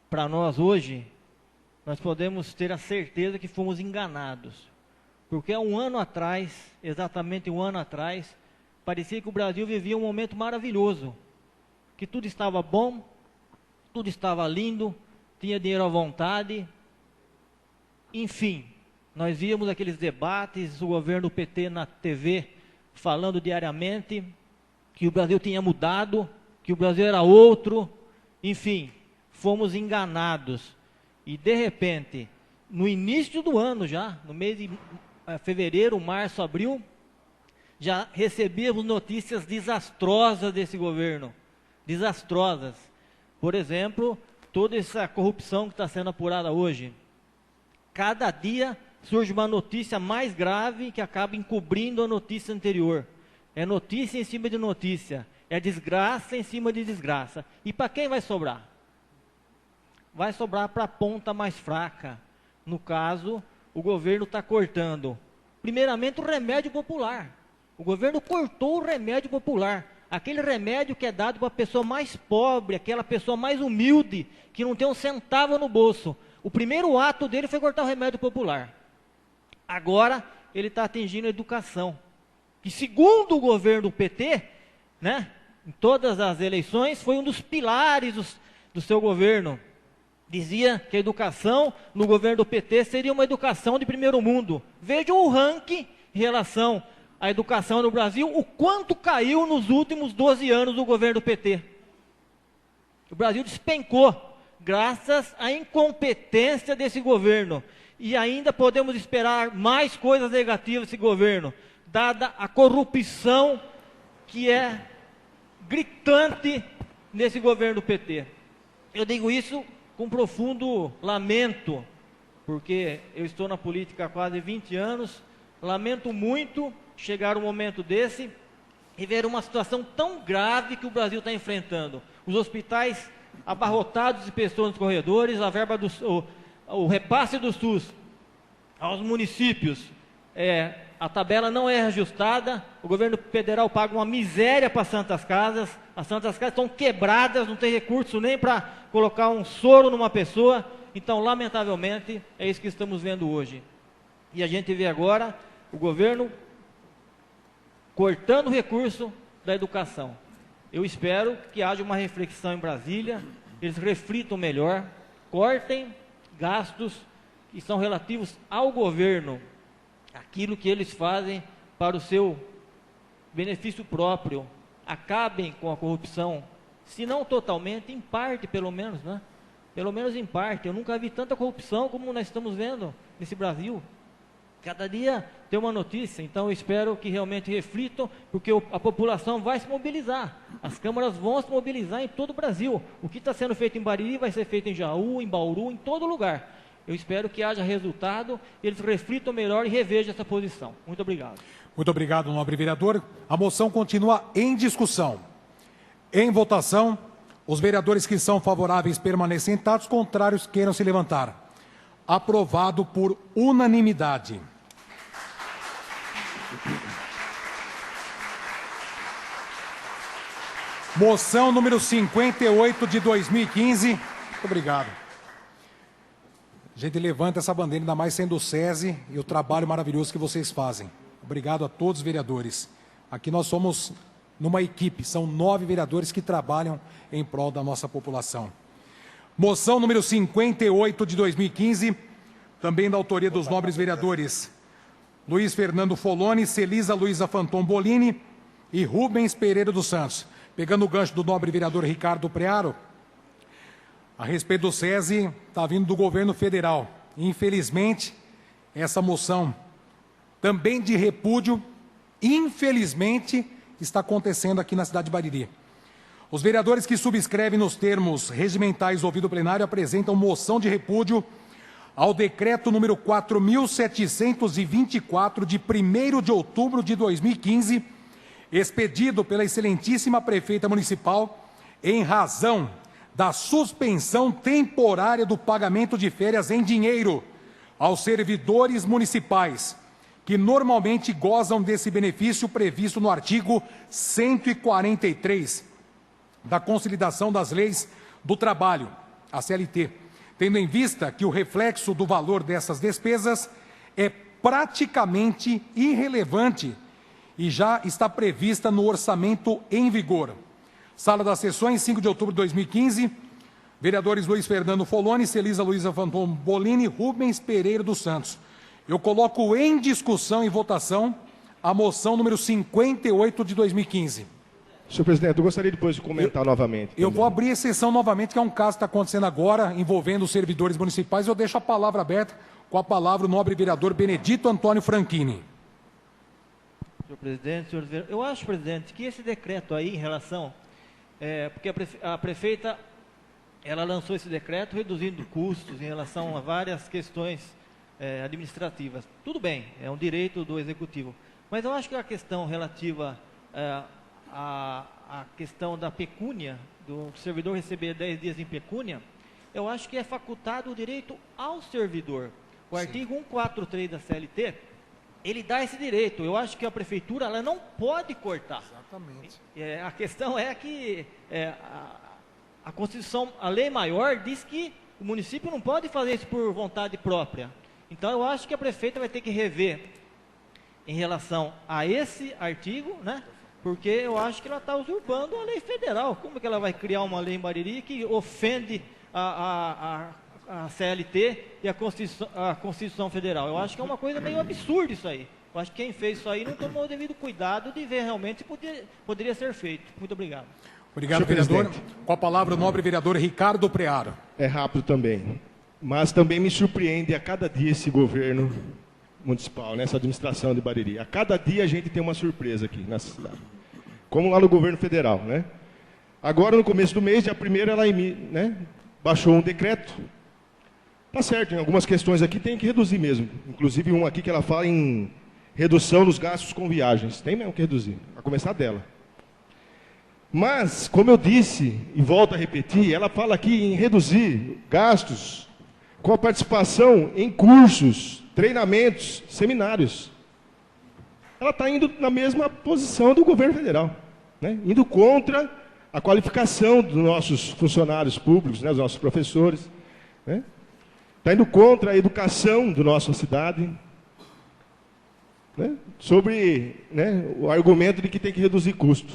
para nós hoje, nós podemos ter a certeza que fomos enganados. Porque há um ano atrás, exatamente um ano atrás, parecia que o Brasil vivia um momento maravilhoso. Que tudo estava bom, tudo estava lindo, tinha dinheiro à vontade. Enfim, nós víamos aqueles debates, o governo PT na TV falando diariamente que o Brasil tinha mudado, que o Brasil era outro. Enfim, fomos enganados. E de repente, no início do ano já, no mês de fevereiro, março, abril, já recebíamos notícias desastrosas desse governo. Desastrosas. Por exemplo, toda essa corrupção que está sendo apurada hoje. Cada dia surge uma notícia mais grave que acaba encobrindo a notícia anterior. É notícia em cima de notícia. É desgraça em cima de desgraça. E para quem vai sobrar? Vai sobrar para a ponta mais fraca. No caso, o governo está cortando, primeiramente, o remédio popular. O governo cortou o remédio popular. Aquele remédio que é dado para a pessoa mais pobre, aquela pessoa mais humilde, que não tem um centavo no bolso. O primeiro ato dele foi cortar o remédio popular. Agora, ele está atingindo a educação. E segundo o governo do PT, né, em todas as eleições, foi um dos pilares do seu governo. Dizia que a educação no governo do PT seria uma educação de primeiro mundo. Vejam o ranking em relação à educação no Brasil, o quanto caiu nos últimos 12 anos do governo do PT. O Brasil despencou, graças à incompetência desse governo. E ainda podemos esperar mais coisas negativas desse governo, dada a corrupção que é gritante nesse governo do PT. Eu digo isso com profundo lamento, porque eu estou na política há quase 20 anos, lamento muito chegar um momento desse e ver uma situação tão grave que o Brasil está enfrentando. Os hospitais abarrotados de pessoas nos corredores, a verba o repasse do SUS aos municípios, a tabela não é ajustada, o governo federal paga uma miséria para as Santas Casas estão quebradas, não tem recurso nem para colocar um soro numa pessoa. Então, lamentavelmente, é isso que estamos vendo hoje. E a gente vê agora o governo cortando o recurso da educação. Eu espero que haja uma reflexão em Brasília, eles reflitam melhor, cortem gastos que são relativos ao governo, aquilo que eles fazem para o seu benefício próprio, acabem com a corrupção, se não totalmente, em parte pelo menos, né? Pelo menos em parte. Eu nunca vi tanta corrupção como nós estamos vendo nesse Brasil. Cada dia tem uma notícia, então eu espero que realmente reflitam, porque a população vai se mobilizar. As câmaras vão se mobilizar em todo o Brasil. O que está sendo feito em Bariri vai ser feito em Jaú, em Bauru, em todo lugar. Eu espero que haja resultado, eles reflitam melhor e revejam essa posição. Muito obrigado. Muito obrigado, nobre vereador. A moção continua em discussão. Em votação, os vereadores que são favoráveis permanecem sentados, contrários queiram se levantar. Aprovado por unanimidade. Moção número 58 de 2015. Muito obrigado. A gente levanta essa bandeira, ainda mais sendo o SESI e o trabalho maravilhoso que vocês fazem. Obrigado a todos os vereadores. Aqui nós somos numa equipe, são 9 vereadores que trabalham em prol da nossa população. Moção número 58 de 2015, também da autoria dos nobres vereadores Luiz Fernando Foloni, Celisa Luiza Fanton Bolini e Rubens Pereira dos Santos. Pegando o gancho do nobre vereador Ricardo Prearo, a respeito do SESI, está vindo do governo federal. Infelizmente, essa moção também de repúdio, infelizmente, está acontecendo aqui na cidade de Bariri. Os vereadores que subscrevem nos termos regimentais ouvido plenário apresentam moção de repúdio ao decreto número 4.724 de 1º de outubro de 2015, expedido pela excelentíssima prefeita municipal em razão da suspensão temporária do pagamento de férias em dinheiro aos servidores municipais, que normalmente gozam desse benefício previsto no artigo 143 da Consolidação das Leis do Trabalho, a CLT, tendo em vista que o reflexo do valor dessas despesas é praticamente irrelevante e já está prevista no orçamento em vigor. Sala das Sessões, 5 de outubro de 2015, vereadores Luiz Fernando Foloni, Celisa Luiza Fanton Bolini, Rubens Pereira dos Santos. Eu coloco em discussão e votação a moção número 58 de 2015. Senhor presidente, eu gostaria depois de comentar novamente. Eu vou abrir a sessão novamente, que é um caso que está acontecendo agora, envolvendo os servidores municipais. Eu deixo a palavra aberta, com a palavra o nobre vereador Benedito Antônio Franchini. Senhor presidente, eu acho, presidente, que esse decreto aí, em relação... porque a prefeita, ela lançou esse decreto reduzindo custos em relação a várias questões administrativas. Tudo bem, é um direito do executivo. Mas eu acho que a questão relativa à questão da pecúnia, do servidor receber 10 dias em pecúnia, eu acho que é facultado o direito ao servidor. O artigo 143 da CLT, ele dá esse direito. Eu acho que a prefeitura ela não pode cortar. Exatamente. A questão é que a Constituição, a lei maior, diz que o município não pode fazer isso por vontade própria. Então, eu acho que a prefeita vai ter que rever em relação a esse artigo, né? Porque eu acho que ela está usurpando a lei federal. Como que ela vai criar uma lei em Bariri que ofende a CLT e a Constituição Federal? Eu acho que é uma coisa meio absurda isso aí. Eu acho que quem fez isso aí não tomou o devido cuidado de ver realmente se poderia ser feito. Muito obrigado. Obrigado, vereador. Com a palavra o nobre vereador Ricardo Prearo. É rápido também. Mas também me surpreende a cada dia esse governo municipal, nessa administração de Bariri. A cada dia a gente tem uma surpresa aqui nessa cidade. Como lá no governo federal, né? Agora, no começo do mês, dia 1º, ela baixou um decreto. Tá certo, em algumas questões aqui tem que reduzir mesmo. Inclusive um aqui que ela fala em redução dos gastos com viagens. Tem mesmo que reduzir, a começar dela. Mas, como eu disse, e volto a repetir, ela fala aqui em reduzir gastos com a participação em cursos, treinamentos, seminários. Ela está indo na mesma posição do governo federal, né? Indo contra a qualificação dos nossos funcionários públicos, né? Dos nossos professores, né? Está indo contra a educação da nossa cidade. né, sobre, né, o argumento de que tem que reduzir custo.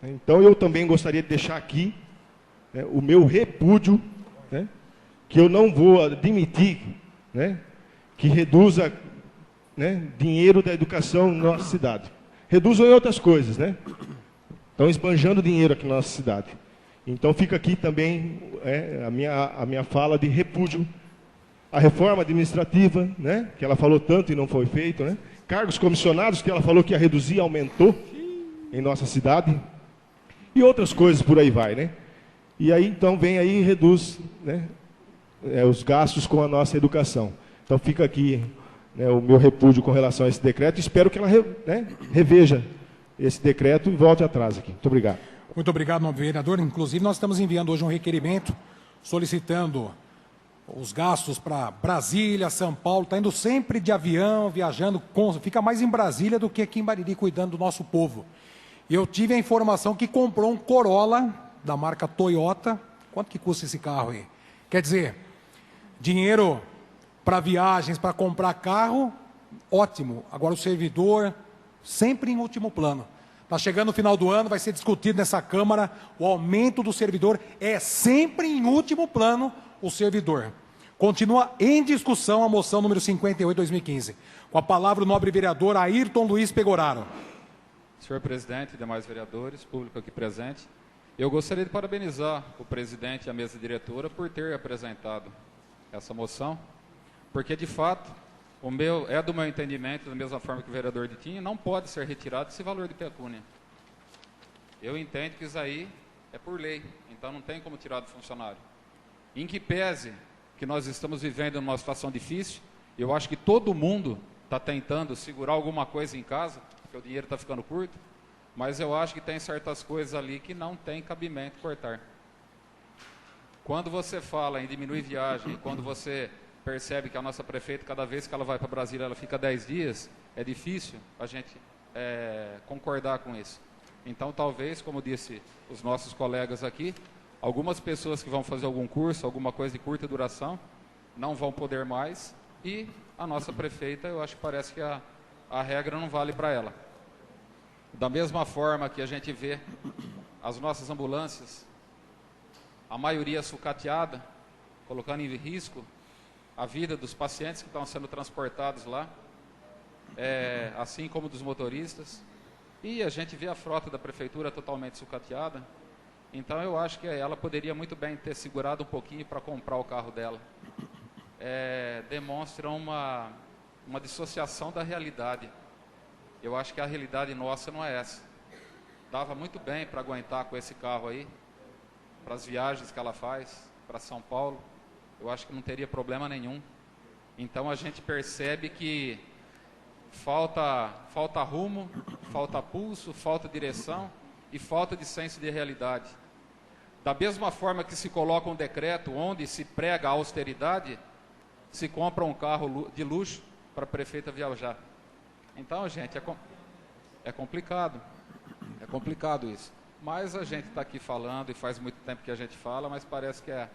Então, eu também gostaria de deixar aqui, né, o meu repúdio, né, que eu não vou admitir, né, que reduza, né, dinheiro da educação na nossa cidade. Reduzam em outras coisas, né? Estão esbanjando dinheiro aqui na nossa cidade. Então, fica aqui também a minha fala de repúdio à reforma administrativa, né, que ela falou tanto e não foi feito, né? Cargos comissionados, que ela falou que ia reduzir, aumentou em nossa cidade. E outras coisas por aí vai, né? E aí, então, vem aí e reduz, né, os gastos com a nossa educação. Então, fica aqui, né, o meu repúdio com relação a esse decreto. Espero que ela reveja esse decreto e volte atrás aqui. Muito obrigado. Muito obrigado, nobre vereador. Inclusive, nós estamos enviando hoje um requerimento solicitando os gastos para Brasília, São Paulo. Está indo sempre de avião, viajando, fica mais em Brasília do que aqui em Bariri, cuidando do nosso povo. E eu tive a informação que comprou um Corolla da marca Toyota. Quanto que custa esse carro aí? Quer dizer, dinheiro para viagens, para comprar carro, ótimo. Agora o servidor, sempre em último plano. Está chegando o final do ano, vai ser discutido nessa Câmara, o aumento do servidor é sempre em último plano o servidor. Continua em discussão a moção número 58/2015. Com a palavra o nobre vereador Ayrton Luiz Pegoraro. Senhor presidente, demais vereadores, público aqui presente, eu gostaria de parabenizar o presidente e a mesa diretora por ter apresentado essa moção, porque, de fato, do meu entendimento, da mesma forma que o vereador Ditinho, não pode ser retirado esse valor de pecúnia. Eu entendo que isso aí é por lei, então não tem como tirar do funcionário. Em que pese que nós estamos vivendo numa situação difícil, eu acho que todo mundo está tentando segurar alguma coisa em casa, porque o dinheiro está ficando curto, mas eu acho que tem certas coisas ali que não tem cabimento cortar. Quando você fala em diminuir viagem, quando você percebe que a nossa prefeita, cada vez que ela vai para Brasília, ela fica 10 dias, é difícil a gente concordar com isso. Então, talvez, como disse os nossos colegas aqui, algumas pessoas que vão fazer algum curso, alguma coisa de curta duração, não vão poder mais, e a nossa prefeita, eu acho que parece que a regra não vale para ela. Da mesma forma que a gente vê as nossas ambulâncias, a maioria sucateada, colocando em risco a vida dos pacientes que estão sendo transportados lá, assim como dos motoristas, e a gente vê a frota da prefeitura totalmente sucateada. Então eu acho que ela poderia muito bem ter segurado um pouquinho para comprar o carro dela. Demonstra uma dissociação da realidade. Eu acho que a realidade nossa não é essa. Dava muito bem para aguentar com esse carro aí, para as viagens que ela faz, para São Paulo. Eu acho que não teria problema nenhum. Então a gente percebe que falta rumo, falta pulso, falta direção e falta de senso de realidade. Da mesma forma que se coloca um decreto onde se prega a austeridade, se compra um carro de luxo para a prefeita viajar. Então, gente, é complicado. É complicado isso. Mas a gente está aqui falando, e faz muito tempo que a gente fala, mas parece que é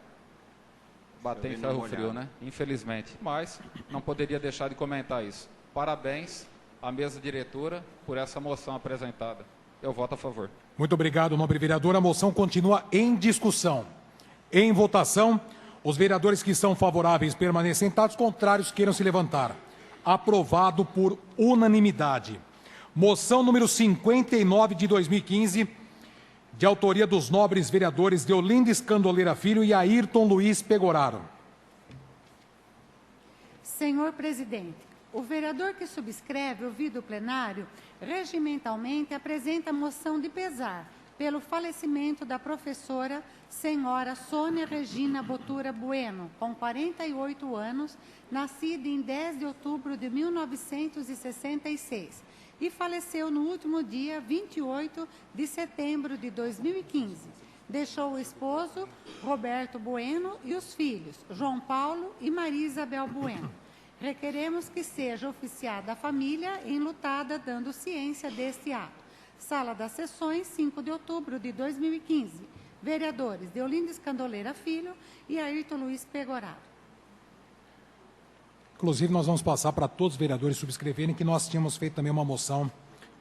bater em ferro frio, né? Infelizmente. Mas não poderia deixar de comentar isso. Parabéns à mesa diretora por essa moção apresentada. Eu voto a favor. Muito obrigado, nobre vereador. A moção continua em discussão. Em votação, os vereadores que são favoráveis permanecem sentados, contrários queiram se levantar. Aprovado por unanimidade. Moção número 59 de 2015, de autoria dos nobres vereadores Deolindo Scandoleira Filho e Ayrton Luiz Pegoraro. Senhor presidente, o vereador que subscreve, ouvido o plenário, regimentalmente apresenta moção de pesar pelo falecimento da professora senhora Sônia Regina Botura Bueno, com 48 anos, nascida em 10 de outubro de 1966 e faleceu no último dia 28 de setembro de 2015. Deixou o esposo, Roberto Bueno, e os filhos, João Paulo e Maria Isabel Bueno. Requeremos que seja oficiada a família enlutada, dando ciência deste ato. Sala das Sessões, 5 de outubro de 2015. Vereadores Deolindo Scandoleira Filho e Ayrton Luiz Pegoraro. Inclusive, nós vamos passar para todos os vereadores subscreverem que nós tínhamos feito também uma moção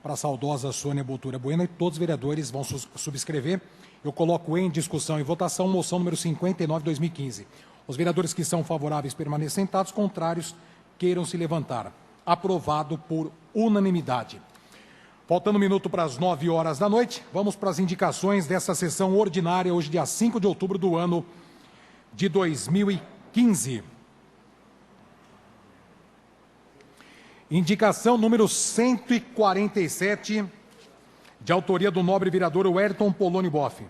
para a saudosa Sônia Botura Bueno, e todos os vereadores vão subscrever. Eu coloco em discussão e votação moção número 59 de 2015. Os vereadores que são favoráveis permaneçam sentados, contrários queiram se levantar. Aprovado por unanimidade. Faltando um minuto para as 9 horas da noite, vamos para as indicações dessa sessão ordinária, hoje, dia 5 de outubro do ano de 2015. Indicação número 147, de autoria do nobre vereador Wellington Poloni Boff.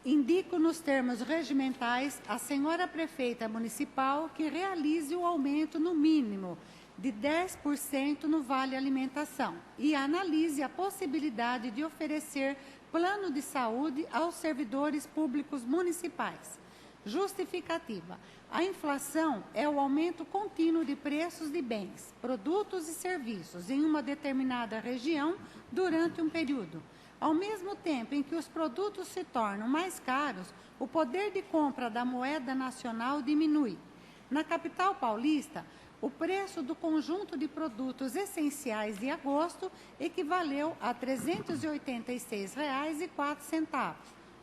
Indico nos termos regimentais a senhora prefeita municipal que realize o aumento no mínimo de 10% no Vale Alimentação e analise a possibilidade de oferecer plano de saúde aos servidores públicos municipais. Justificativa. A inflação é o aumento contínuo de preços de bens, produtos e serviços em uma determinada região durante um período. Ao mesmo tempo em que os produtos se tornam mais caros, o poder de compra da moeda nacional diminui. Na capital paulista, o preço do conjunto de produtos essenciais de agosto equivaleu a R$ 386,04,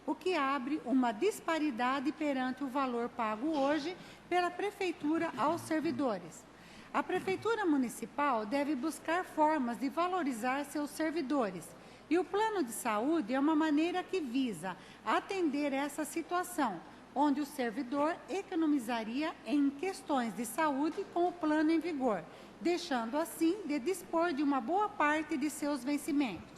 o que abre uma disparidade perante o valor pago hoje pela Prefeitura aos servidores. A Prefeitura Municipal deve buscar formas de valorizar seus servidores, e o plano de saúde é uma maneira que visa atender essa situação, onde o servidor economizaria em questões de saúde com o plano em vigor, deixando assim de dispor de uma boa parte de seus vencimentos.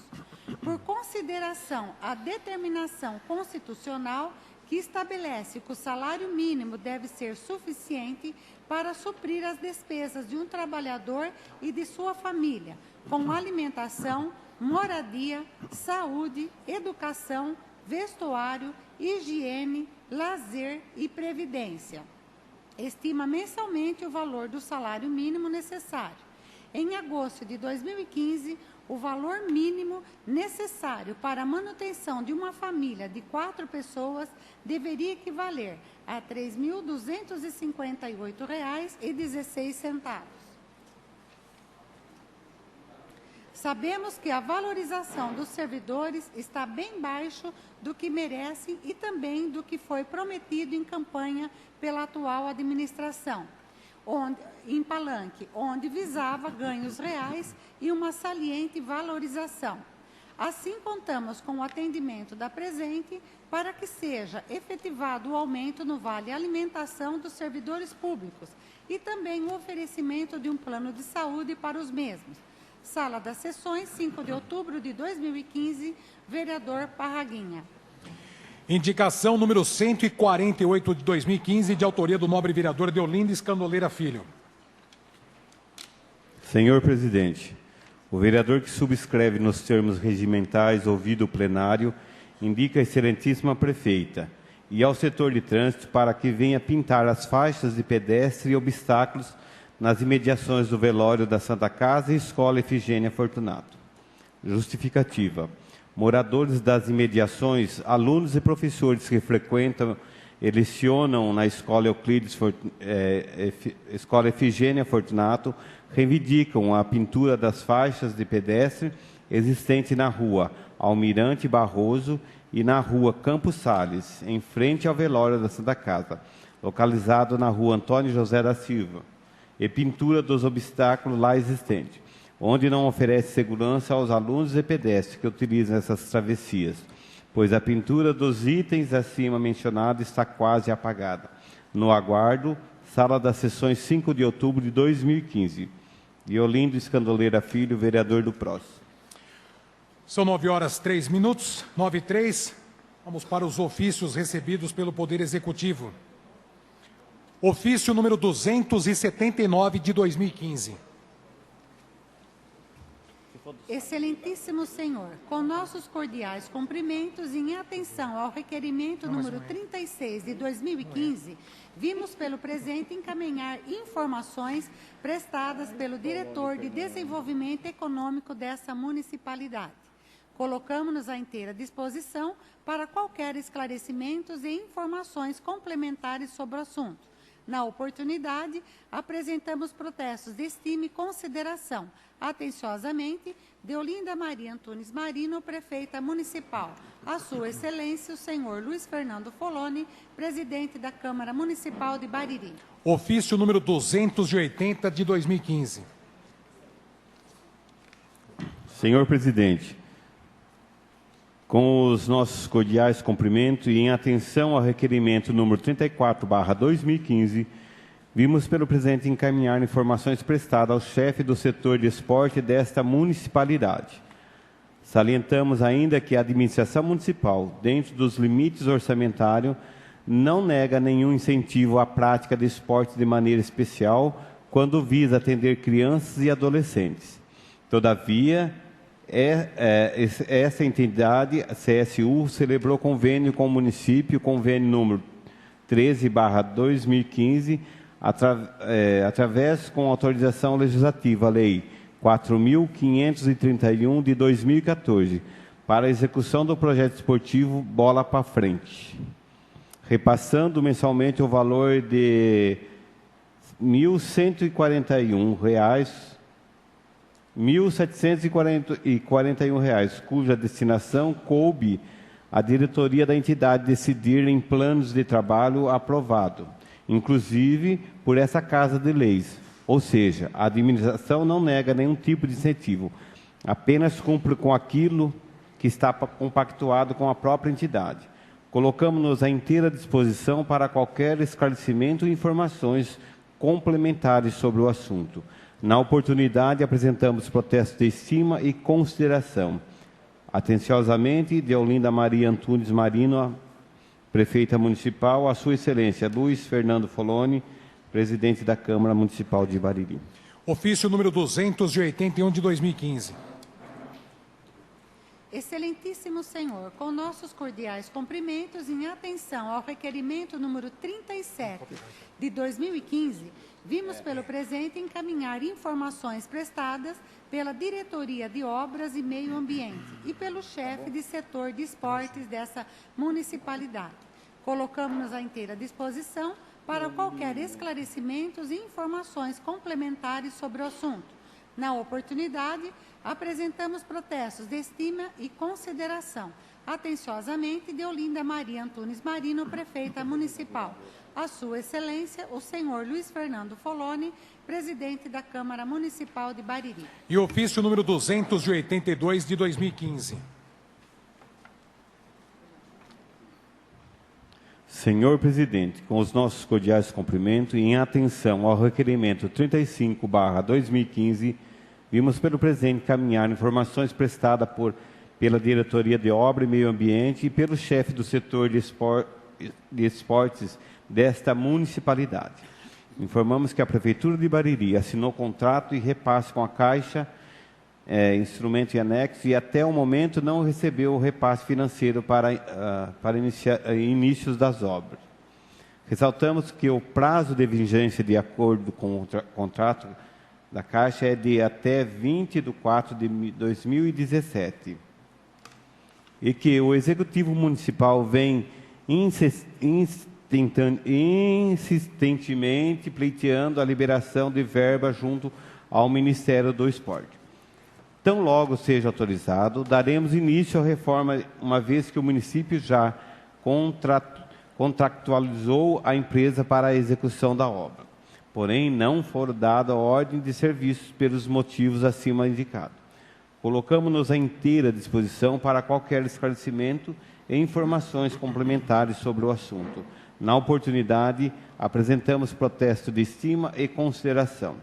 Por consideração à determinação constitucional que estabelece que o salário mínimo deve ser suficiente para suprir as despesas de um trabalhador e de sua família, com alimentação, moradia, saúde, educação, vestuário, higiene, lazer e previdência. Estima mensalmente o valor do salário mínimo necessário. Em agosto de 2015, o valor mínimo necessário para a manutenção de uma família de 4 pessoas deveria equivaler a R$ 3.258,16. Sabemos que a valorização dos servidores está bem baixo do que merecem e também do que foi prometido em campanha pela atual administração, em Palanque, onde visava ganhos reais e uma saliente valorização. Assim, contamos com o atendimento da presente para que seja efetivado o aumento no Vale Alimentação dos servidores públicos e também o oferecimento de um plano de saúde para os mesmos. Sala das Sessões, 5 de outubro de 2015, vereador Parraguinha. Indicação número 148 de 2015, de autoria do nobre vereador Deolindo Escandoleira Filho. Senhor presidente, o vereador que subscreve nos termos regimentais ouvido o plenário indica a excelentíssima prefeita e ao setor de trânsito para que venha pintar as faixas de pedestre e obstáculos nas imediações do velório da Santa Casa e Escola Efigênia Fortunato. Justificativa. Moradores das imediações, alunos e professores que frequentam e lecionam na Escola Escola Efigênia Fortunato reivindicam a pintura das faixas de pedestre existente na rua Almirante Barroso e na rua Campos Sales, em frente ao velório da Santa Casa, localizado na rua Antônio José da Silva, e pintura dos obstáculos lá existentes, onde não oferece segurança aos alunos e pedestres que utilizam essas travessias, pois a pintura dos itens acima mencionados está quase apagada. No aguardo, Sala das Sessões, 5 de outubro de 2015. Deolindo Escandoleira Filho, vereador do PROS. São 9 horas 3 minutos, 9h03. Vamos para os ofícios recebidos pelo Poder Executivo. Ofício número 279 de 2015. Excelentíssimo Senhor, com nossos cordiais cumprimentos e em atenção ao requerimento número 36 de 2015, vimos pelo presente encaminhar informações prestadas pelo diretor de Desenvolvimento Econômico dessa municipalidade. Colocamos-nos à inteira disposição para qualquer esclarecimentos e informações complementares sobre o assunto. Na oportunidade, apresentamos protestos de estima e consideração. Atenciosamente, Deolinda Maria Antunes Marino, Prefeita Municipal. A Sua Excelência, o senhor Luiz Fernando Foloni, Presidente da Câmara Municipal de Bariri. Ofício número 280 de 2015. Senhor Presidente, com os nossos cordiais cumprimentos e em atenção ao requerimento número 34/2015, vimos pelo presente encaminhar informações prestadas ao chefe do setor de esporte desta municipalidade. Salientamos ainda que a administração municipal, dentro dos limites orçamentários, não nega nenhum incentivo à prática de esporte de maneira especial quando visa atender crianças e adolescentes. Todavia, essa entidade, a CSU, celebrou convênio com o município, convênio número 13/2015, através com autorização legislativa, a Lei 4.531 de 2014, para a execução do projeto esportivo Bola para Frente, repassando mensalmente o valor de R$ 1.741, cuja destinação coube à diretoria da entidade decidir em planos de trabalho aprovado, inclusive por essa Casa de Leis. Ou seja, a administração não nega nenhum tipo de incentivo, apenas cumpre com aquilo que está compactuado com a própria entidade. Colocamos-nos à inteira disposição para qualquer esclarecimento e informações complementares sobre o assunto. Na oportunidade, apresentamos protestos de estima e consideração. Atenciosamente, Deolinda Maria Antunes Marino, Prefeita Municipal, a Sua Excelência Luiz Fernando Foloni, Presidente da Câmara Municipal de Bariri. Ofício número 281 de 2015. Excelentíssimo senhor, com nossos cordiais cumprimentos, em atenção ao requerimento número 37 de 2015, vimos pelo presente encaminhar informações prestadas pela Diretoria de Obras e Meio Ambiente e pelo chefe de setor de esportes dessa municipalidade. Colocamos-nos à inteira disposição para qualquer esclarecimentos e informações complementares sobre o assunto. Na oportunidade, apresentamos protestos de estima e consideração. Atenciosamente, Deolinda Maria Antunes Marino, Prefeita Municipal. A Sua Excelência, o senhor Luiz Fernando Foloni, Presidente da Câmara Municipal de Bariri. E ofício número 282 de 2015. Senhor Presidente, com os nossos cordiais cumprimentos e em atenção ao requerimento 35/2015, vimos pelo presente encaminhar informações prestadas pela Diretoria de Obra e Meio Ambiente e pelo chefe do setor de esportes desta municipalidade. Informamos que a Prefeitura de Bariri assinou contrato e repasse com a Caixa, instrumento e anexo, e até o momento não recebeu o repasse financeiro para inícios das obras. Ressaltamos que o prazo de vigência de acordo com o contrato da Caixa é de até 20/4/2017 e que o Executivo Municipal vem insistentemente pleiteando a liberação de verba junto ao Ministério do Esporte. Tão logo seja autorizado, daremos início à reforma, uma vez que o município já contratualizou a empresa para a execução da obra. Porém, não foram dadas ordem de serviços pelos motivos acima indicados. Colocamos-nos à inteira disposição para qualquer esclarecimento e informações complementares sobre o assunto. Na oportunidade, apresentamos protesto de estima e consideração.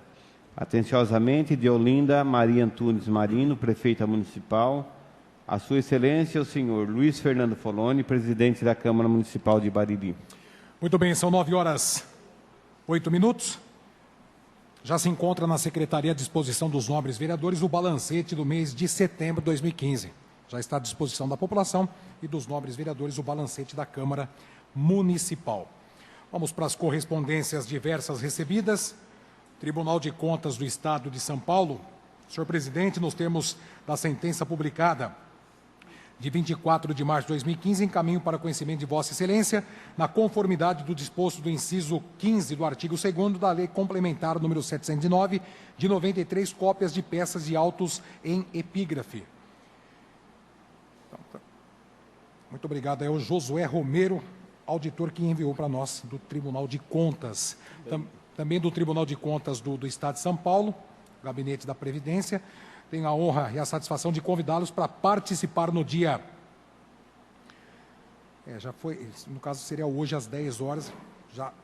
Atenciosamente, Deolinda Maria Antunes Marino, Prefeita Municipal, a Sua Excelência, o senhor Luiz Fernando Foloni, Presidente da Câmara Municipal de Bariri. Muito bem, são 9h08. Já se encontra na Secretaria à disposição dos nobres vereadores o balancete do mês de setembro de 2015. Já está à disposição da população e dos nobres vereadores o balancete da Câmara Municipal. Vamos para as correspondências diversas recebidas. Tribunal de Contas do Estado de São Paulo. Senhor Presidente, nos termos da sentença publicada de 24 de março de 2015, encaminho para conhecimento de Vossa Excelência, na conformidade do disposto do inciso 15 do artigo 2º da Lei Complementar número 709, de 93, cópias de peças de autos em epígrafe. Muito obrigado. É o Josué Romero, auditor, que enviou para nós do Tribunal de Contas. Também do Tribunal de Contas do Estado de São Paulo, Gabinete da Previdência. Tenho a honra e a satisfação de convidá-los para participar no dia... já foi, no caso seria hoje às 10 horas,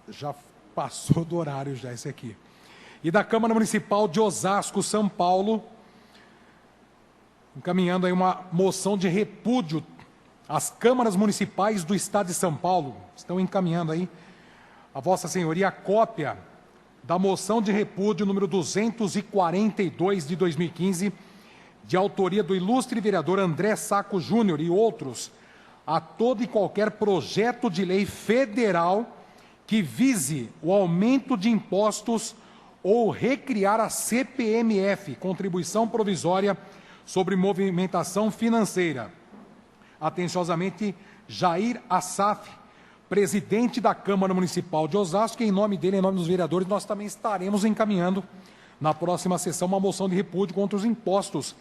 já passou do horário já esse aqui. E da Câmara Municipal de Osasco, São Paulo, encaminhando aí uma moção de repúdio às câmaras municipais do Estado de São Paulo. Estão encaminhando aí a Vossa Senhoria a cópia da moção de repúdio número 242 de 2015, de autoria do ilustre vereador André Saco Júnior e outros, a todo e qualquer projeto de lei federal que vise o aumento de impostos ou recriar a CPMF, Contribuição Provisória sobre Movimentação Financeira. Atenciosamente, Jair Assaf, presidente da Câmara Municipal de Osasco, e em nome dele, em nome dos vereadores, nós também estaremos encaminhando na próxima sessão uma moção de repúdio contra os impostos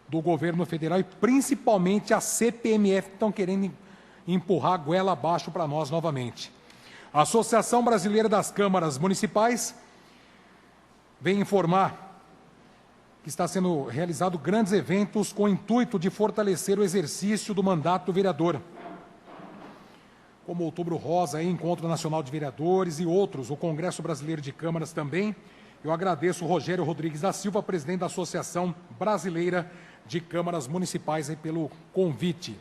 do governo federal e principalmente a CPMF, que estão querendo empurrar a goela abaixo para nós novamente. A Associação Brasileira das Câmaras Municipais vem informar que está sendo realizado grandes eventos com o intuito de fortalecer o exercício do mandato do vereador, como Outubro Rosa, Encontro Nacional de Vereadores e outros, o Congresso Brasileiro de Câmaras também. Eu agradeço o Rogério Rodrigues da Silva, presidente da Associação Brasileira de Câmaras Municipais, aí, pelo convite.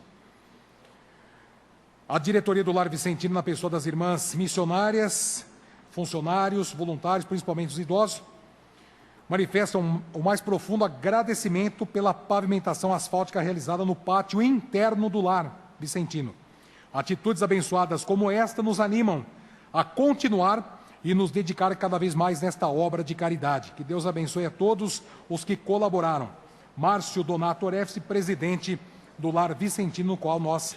A diretoria do Lar Vicentino, na pessoa das irmãs missionárias, funcionários, voluntários, principalmente os idosos, manifestam o mais profundo agradecimento pela pavimentação asfáltica realizada no pátio interno do Lar Vicentino. Atitudes abençoadas como esta nos animam a continuar e nos dedicar cada vez mais nesta obra de caridade. Que Deus abençoe a todos os que colaboraram. Márcio Donato Orefse, presidente do Lar Vicentino, no qual nós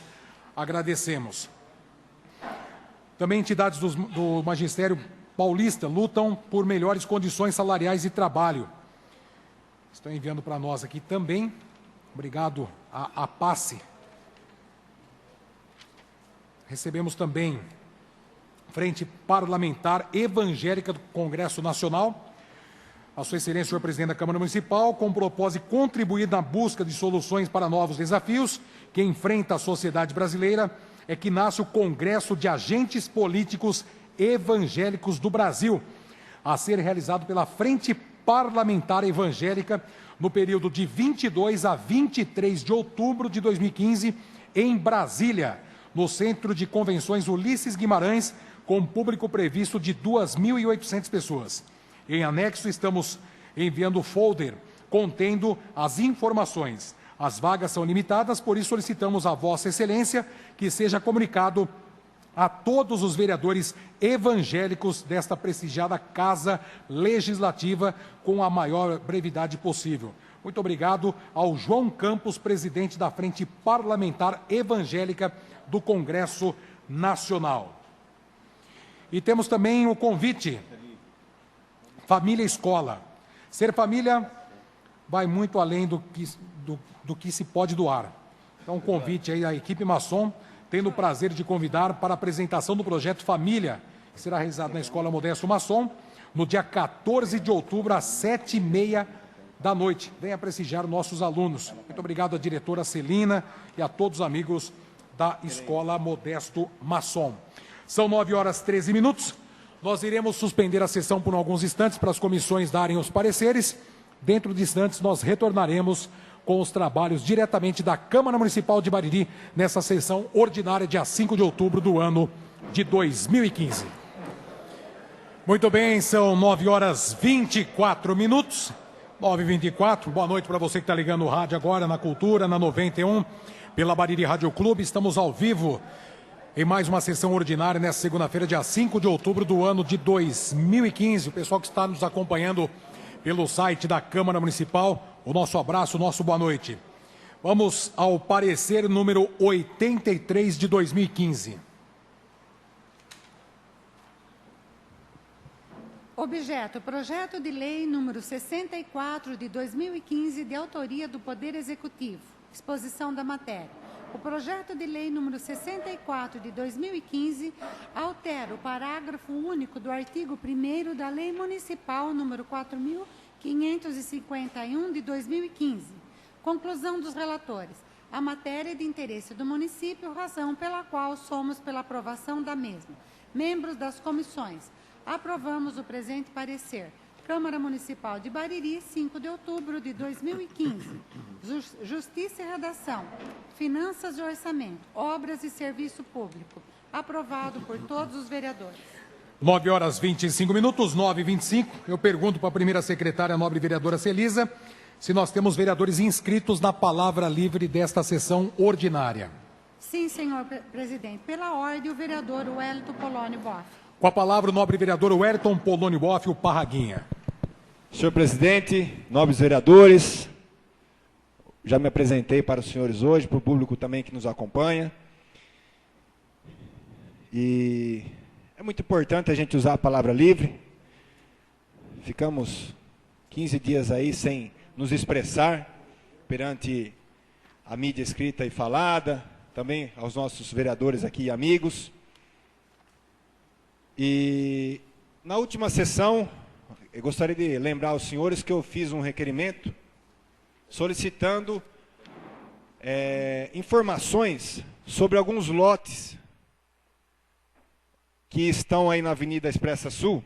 agradecemos. Também entidades do Magistério Paulista lutam por melhores condições salariais e trabalho. Estão enviando para nós aqui também. Obrigado à Passe. Recebemos também Frente Parlamentar Evangélica do Congresso Nacional, a Sua Excelência, senhor presidente da Câmara Municipal, com o propósito de contribuir na busca de soluções para novos desafios que enfrenta a sociedade brasileira, é que nasce o Congresso de Agentes Políticos Evangélicos do Brasil, a ser realizado pela Frente Parlamentar Evangélica no período de 22 a 23 de outubro de 2015, em Brasília, no Centro de Convenções Ulisses Guimarães, com público previsto de 2.800 pessoas. Em anexo, estamos enviando o folder contendo as informações. As vagas são limitadas, por isso solicitamos a Vossa Excelência que seja comunicado a todos os vereadores evangélicos desta prestigiada Casa Legislativa com a maior brevidade possível. Muito obrigado ao João Campos, presidente da Frente Parlamentar Evangélica do Congresso Nacional. E temos também o convite, Família Escola. Ser família vai muito além do que se pode doar. Então, um convite aí à equipe maçom, tendo o prazer de convidar para a apresentação do projeto Família, que será realizado na Escola Modesto Maçom, no dia 14 de outubro, às 7h30 da noite. Venha prestigiar nossos alunos. Muito obrigado à diretora Celina e a todos os amigos da Escola Modesto Maçom. São 9h13. Nós iremos suspender a sessão por alguns instantes para as comissões darem os pareceres. Dentro de instantes, nós retornaremos com os trabalhos diretamente da Câmara Municipal de Bariri, nessa sessão ordinária, dia 5 de outubro do ano de 2015. Muito bem, são 9h24. 9h24. Boa noite para você que está ligando o rádio agora, na Cultura, na 91, pela Bariri Rádio Clube. Estamos ao vivo em mais uma sessão ordinária nesta segunda-feira, dia 5 de outubro do ano de 2015. O pessoal que está nos acompanhando pelo site da Câmara Municipal, o nosso abraço, o nosso boa noite. Vamos ao parecer número 83 de 2015. Objeto: projeto de lei número 64 de 2015, de autoria do Poder Executivo. Exposição da matéria. O projeto de lei número 64 de 2015 altera o parágrafo único do artigo 1º da Lei Municipal número 4.551 de 2015. Conclusão dos relatores. A matéria é de interesse do município, razão pela qual somos pela aprovação da mesma. Membros das comissões. Aprovamos o presente parecer. Câmara Municipal de Bariri, 5 de outubro de 2015. Justiça e Redação. Finanças e Orçamento. Obras e Serviço Público. Aprovado por todos os vereadores. 9h25, 9h25. Eu pergunto para a primeira secretária, a nobre vereadora Celisa, se nós temos vereadores inscritos na palavra livre desta sessão ordinária. Sim, senhor presidente. Pela ordem, o vereador Wellington Polônio Boff. Com a palavra, o nobre vereador Wellington Polônio Boff, o Parraguinha. Senhor presidente, nobres vereadores, já me apresentei para os senhores hoje, para o público também que nos acompanha. E é muito importante a gente usar a palavra livre. Ficamos 15 dias aí sem nos expressar perante a mídia escrita e falada, também aos nossos vereadores aqui e amigos. E na última sessão, eu gostaria de lembrar aos senhores que eu fiz um requerimento solicitando informações sobre alguns lotes que estão aí na Avenida Expressa Sul,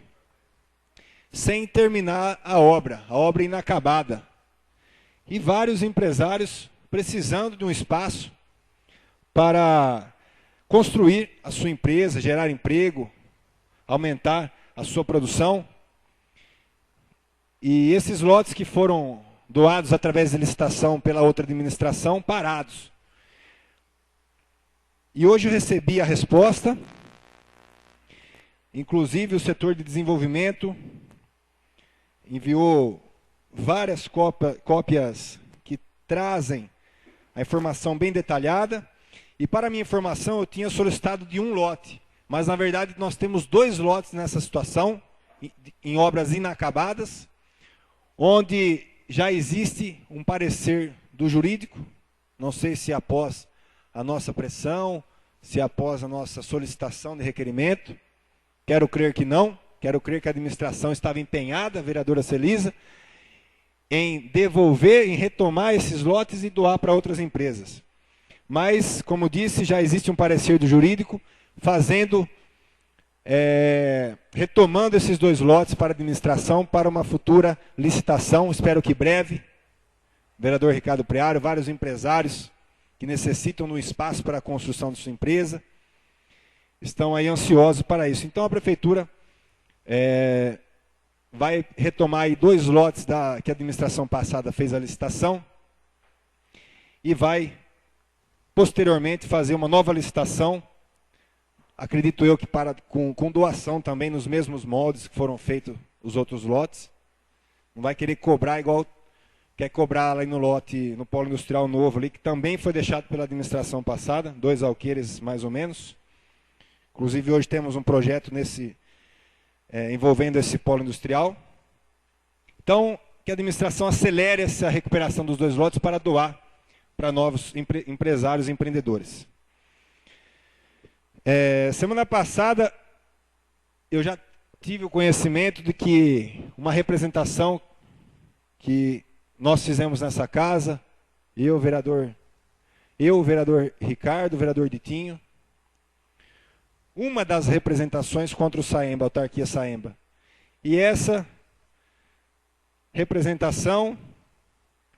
sem terminar a obra inacabada. E vários empresários precisando de um espaço para construir a sua empresa, gerar emprego, aumentar a sua produção. E esses lotes que foram doados através de licitação pela outra administração, parados. E hoje eu recebi a resposta, inclusive o setor de desenvolvimento enviou várias cópias que trazem a informação bem detalhada. E para minha informação, eu tinha solicitado de um lote. Mas, na verdade, nós temos 2 lotes nessa situação, em obras inacabadas, onde já existe um parecer do jurídico, não sei se após a nossa pressão, se após a nossa solicitação de requerimento, quero crer que não, quero crer que a administração estava empenhada, a vereadora Celisa, em devolver, em retomar esses lotes e doar para outras empresas. Mas, como disse, já existe um parecer do jurídico, retomando esses 2 lotes para a administração, para uma futura licitação, espero que breve. Vereador Ricardo Preário, vários empresários que necessitam de um espaço para a construção de sua empresa, estão aí ansiosos para isso. Então a prefeitura vai retomar aí 2 lotes que a administração passada fez a licitação e vai posteriormente fazer uma nova licitação, acredito eu que com doação também nos mesmos moldes que foram feitos os outros lotes. Não vai querer cobrar igual quer cobrar lá no lote, no polo industrial novo ali, que também foi deixado pela administração passada, 2 alqueires mais ou menos. Inclusive hoje temos um projeto envolvendo esse polo industrial. Então, que a administração acelere essa recuperação dos 2 lotes para doar para novos empresários e empreendedores. Semana passada, eu já tive o conhecimento de que uma representação que nós fizemos nessa casa, o vereador Ricardo, o vereador Ditinho, uma das representações contra o Saemba, a autarquia Saemba. E essa representação,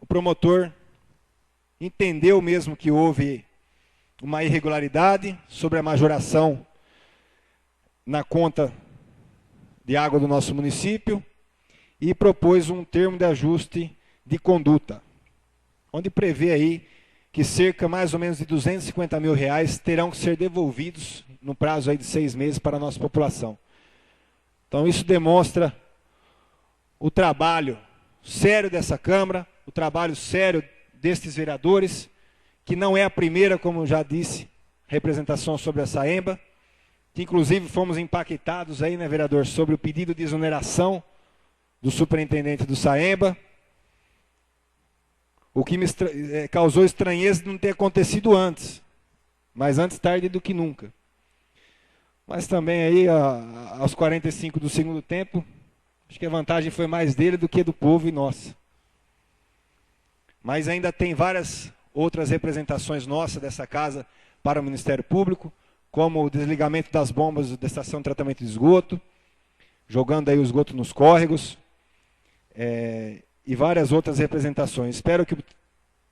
o promotor entendeu mesmo que houve uma irregularidade sobre a majoração na conta de água do nosso município e propôs um termo de ajuste de conduta, onde prevê aí que cerca mais ou menos de R$250 mil terão que ser devolvidos no prazo aí de 6 meses para a nossa população. Então isso demonstra o trabalho sério dessa Câmara, o trabalho sério destes vereadores, que não é a primeira, como já disse, representação sobre a Saemba, que inclusive fomos impactados aí, né, vereador, sobre o pedido de exoneração do superintendente do Saemba, o que me causou estranheza de não ter acontecido antes, mas antes tarde do que nunca. Mas também aí, aos 45 do segundo tempo, acho que a vantagem foi mais dele do que do povo e nossa. Mas ainda tem várias outras representações nossas dessa casa para o Ministério Público, como o desligamento das bombas da estação de tratamento de esgoto, jogando aí o esgoto nos córregos, e várias outras representações. Espero que o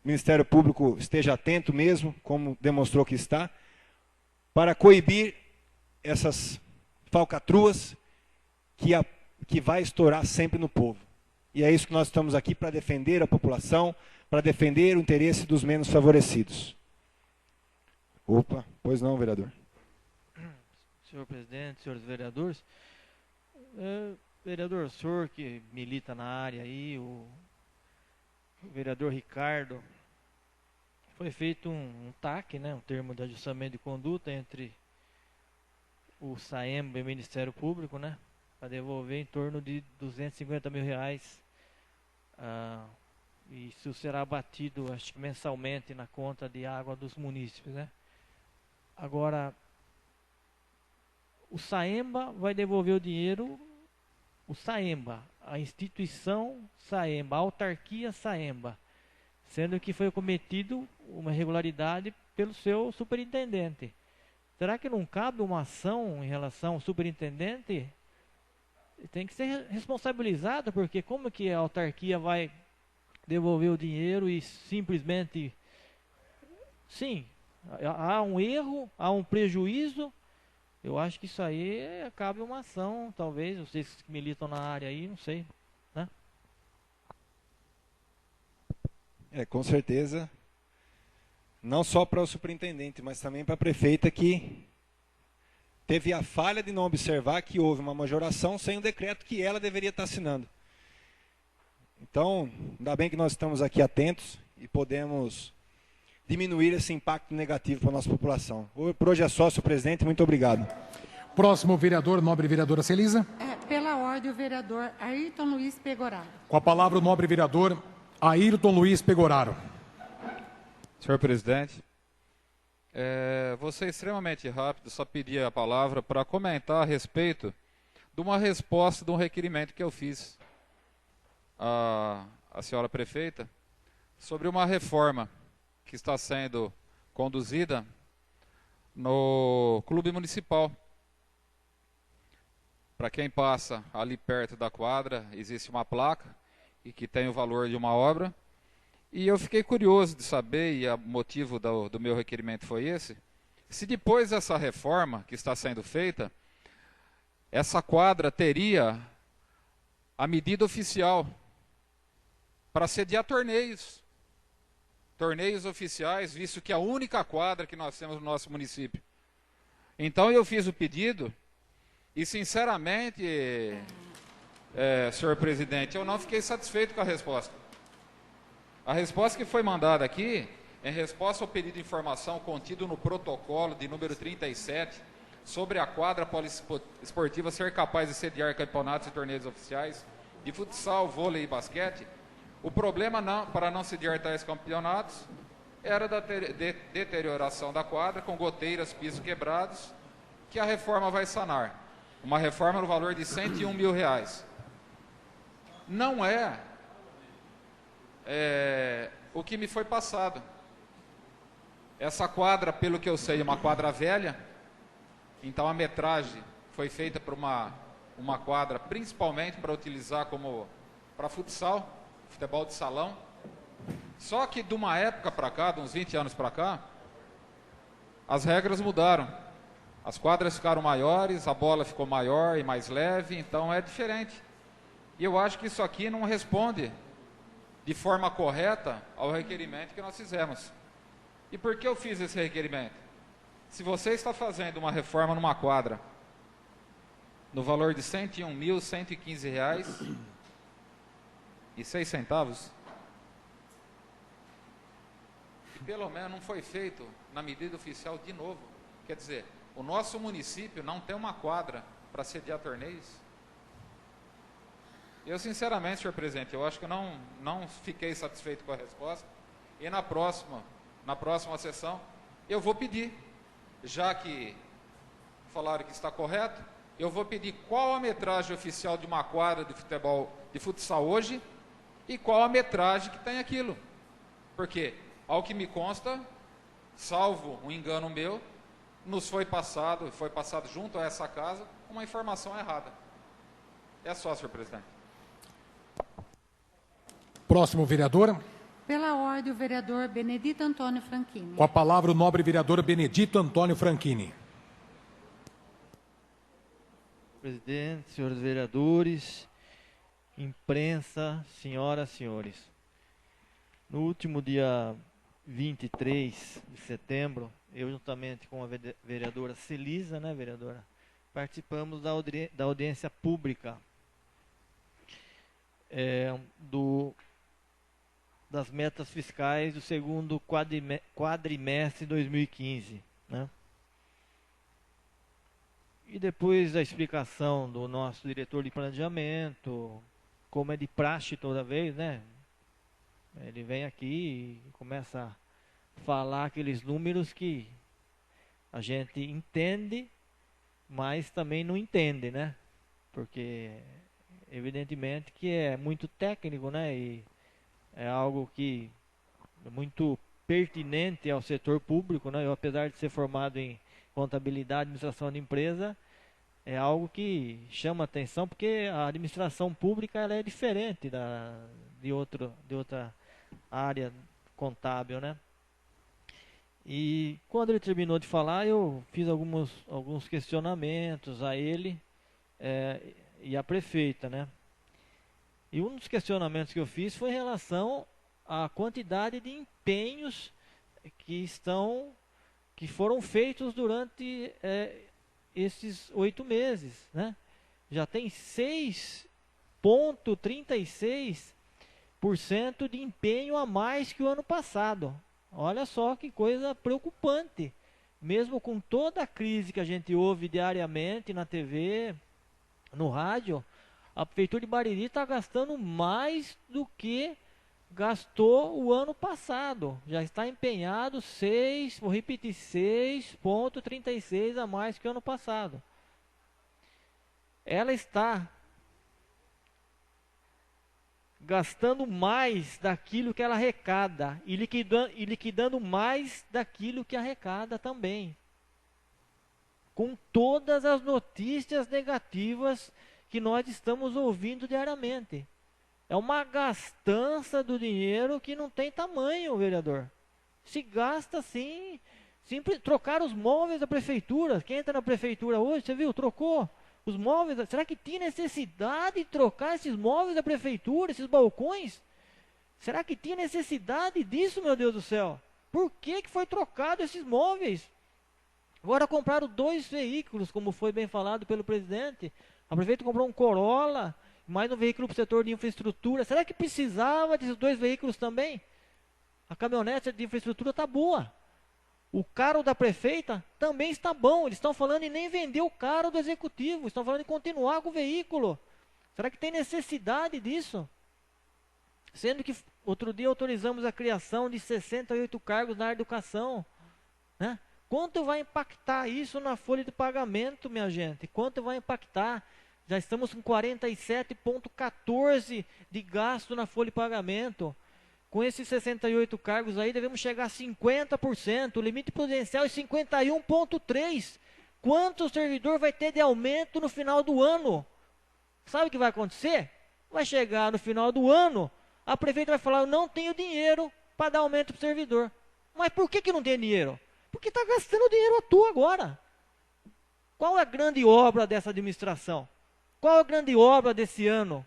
Ministério Público esteja atento mesmo, como demonstrou que está, para coibir essas falcatruas que vai estourar sempre no povo. E é isso que nós estamos aqui para defender a população, para defender o interesse dos menos favorecidos. Opa, pois não, vereador. Senhor presidente, senhores vereadores, vereador, o senhor que milita na área aí, o vereador Ricardo, foi feito um TAC, né, um termo de ajustamento de conduta entre o Saemba e o Ministério Público, né, para devolver em torno de R$250 mil. Isso será abatido, acho que mensalmente, na conta de água dos munícipes, né. Agora, o Saemba vai devolver o dinheiro, o Saemba, a instituição Saemba, a autarquia Saemba, sendo que foi cometido uma irregularidade pelo seu superintendente. Será que não cabe uma ação em relação ao superintendente? Tem que ser responsabilizado, porque como que a autarquia vai devolver o dinheiro e simplesmente... Sim, há um erro, há um prejuízo. Eu acho que isso aí cabe uma ação, talvez, vocês que militam na área aí, não sei, né? Com certeza, não só para o superintendente, mas também para a prefeita, que teve a falha de não observar que houve uma majoração sem o decreto que ela deveria estar assinando. Então, ainda bem que nós estamos aqui atentos e podemos diminuir esse impacto negativo para a nossa população. Por hoje é só, senhor presidente, muito obrigado. Próximo vereador, nobre vereadora Celisa. Pela ordem, o vereador Ayrton Luiz Pegoraro. Com a palavra o nobre vereador Ayrton Luiz Pegoraro. Senhor presidente, vou ser extremamente rápido, só pedir a palavra para comentar a respeito de uma resposta de um requerimento que eu fiz à senhora prefeita sobre uma reforma que está sendo conduzida no Clube Municipal. Para quem passa ali perto da quadra, existe uma placa e que tem o valor de uma obra. E eu fiquei curioso de saber, e o motivo do meu requerimento foi esse, se depois dessa reforma que está sendo feita, essa quadra teria a medida oficial para sediar torneios oficiais, visto que é a única quadra que nós temos no nosso município. Então eu fiz o pedido e, sinceramente, senhor presidente, eu não fiquei satisfeito com a resposta. A resposta que foi mandada aqui, em resposta ao pedido de informação contido no protocolo de número 37, sobre a quadra poliesportiva ser capaz de sediar campeonatos e torneios oficiais de futsal, vôlei e basquete, o problema para não sediar tais campeonatos era da deterioração da quadra, com goteiras, pisos quebrados, que a reforma vai sanar. Uma reforma no valor de R$101 mil. Não é o que me foi passado. Essa quadra, pelo que eu sei, é uma quadra velha, então a metragem foi feita para uma quadra principalmente para utilizar para futsal, futebol de salão. Só que de uma época para cá, de uns 20 anos para cá, as regras mudaram. As quadras ficaram maiores, a bola ficou maior e mais leve, então é diferente. E eu acho que isso aqui não responde de forma correta ao requerimento que nós fizemos. E por que eu fiz esse requerimento? Se você está fazendo uma reforma numa quadra no valor de R$101.115,06, pelo menos não foi feito na medida oficial de novo. Quer dizer, o nosso município não tem uma quadra para sediar torneios. Eu, sinceramente, senhor presidente, eu acho que não fiquei satisfeito com a resposta. E na próxima sessão, eu vou pedir, já que falaram que está correto, eu vou pedir qual a metragem oficial de uma quadra de futebol, de futsal hoje, e qual a metragem que tem aquilo. Porque, ao que me consta, salvo um engano meu, nos foi passado junto a essa casa, uma informação errada. É só, senhor presidente. Próximo vereador. Pela ordem, o vereador Benedito Antônio Franchini. Com a palavra, o nobre vereador Benedito Antônio Franchini. Presidente, senhores vereadores, imprensa, senhoras e senhores. No último dia 23 de setembro, eu juntamente com a vereadora Celisa, né, vereadora, participamos da audiência pública das metas fiscais do segundo quadrimestre de 2015, né? E depois da explicação do nosso diretor de planejamento, como é de praxe toda vez, né? Ele vem aqui e começa a falar aqueles números que a gente entende, mas também não entende, né? Porque evidentemente que é muito técnico, né? E é algo que é muito pertinente ao setor público, né? Eu, apesar de ser formado em contabilidade e administração de empresa, é algo que chama atenção, porque a administração pública ela é diferente de outra área contábil, né? E quando ele terminou de falar, eu fiz alguns questionamentos a ele e à prefeita, né? E um dos questionamentos que eu fiz foi em relação à quantidade de empenhos que foram feitos durante esses 8 meses, né? Já tem 6,36% de empenho a mais que o ano passado. Olha só que coisa preocupante. Mesmo com toda a crise que a gente ouve diariamente na TV, no rádio, a Prefeitura de Bariri está gastando mais do que gastou o ano passado. Já está empenhado 6,36% a mais que o ano passado. Ela está gastando mais daquilo que ela arrecada e liquidando mais daquilo que arrecada também. Com todas as notícias negativas que nós estamos ouvindo diariamente. É uma gastança do dinheiro que não tem tamanho, vereador. Se gasta assim, simples, trocar os móveis da prefeitura. Quem entra na prefeitura hoje, você viu, trocou os móveis. Será que tinha necessidade de trocar esses móveis da prefeitura, esses balcões? Será que tinha necessidade disso, meu Deus do céu? Por que foi trocado esses móveis? Agora compraram 2 veículos, como foi bem falado pelo presidente. A prefeita comprou um Corolla, mais um veículo para o setor de infraestrutura. Será que precisava desses 2 veículos também? A caminhonete de infraestrutura está boa. O carro da prefeita também está bom. Eles estão falando em nem vender o carro do executivo. Estão falando em continuar com o veículo. Será que tem necessidade disso? Sendo que outro dia autorizamos a criação de 68 cargos na área de educação, né? Quanto vai impactar isso na folha de pagamento, minha gente? Quanto vai impactar? Já estamos com 47,14 de gasto na folha de pagamento. Com esses 68 cargos aí, devemos chegar a 50%. O limite prudencial é 51,3%. Quanto o servidor vai ter de aumento no final do ano? Sabe o que vai acontecer? Vai chegar no final do ano, a prefeita vai falar, eu não tenho dinheiro para dar aumento para o servidor. Mas por que não tem dinheiro? Porque está gastando dinheiro à toa agora. Qual é a grande obra dessa administração? Qual é a grande obra desse ano?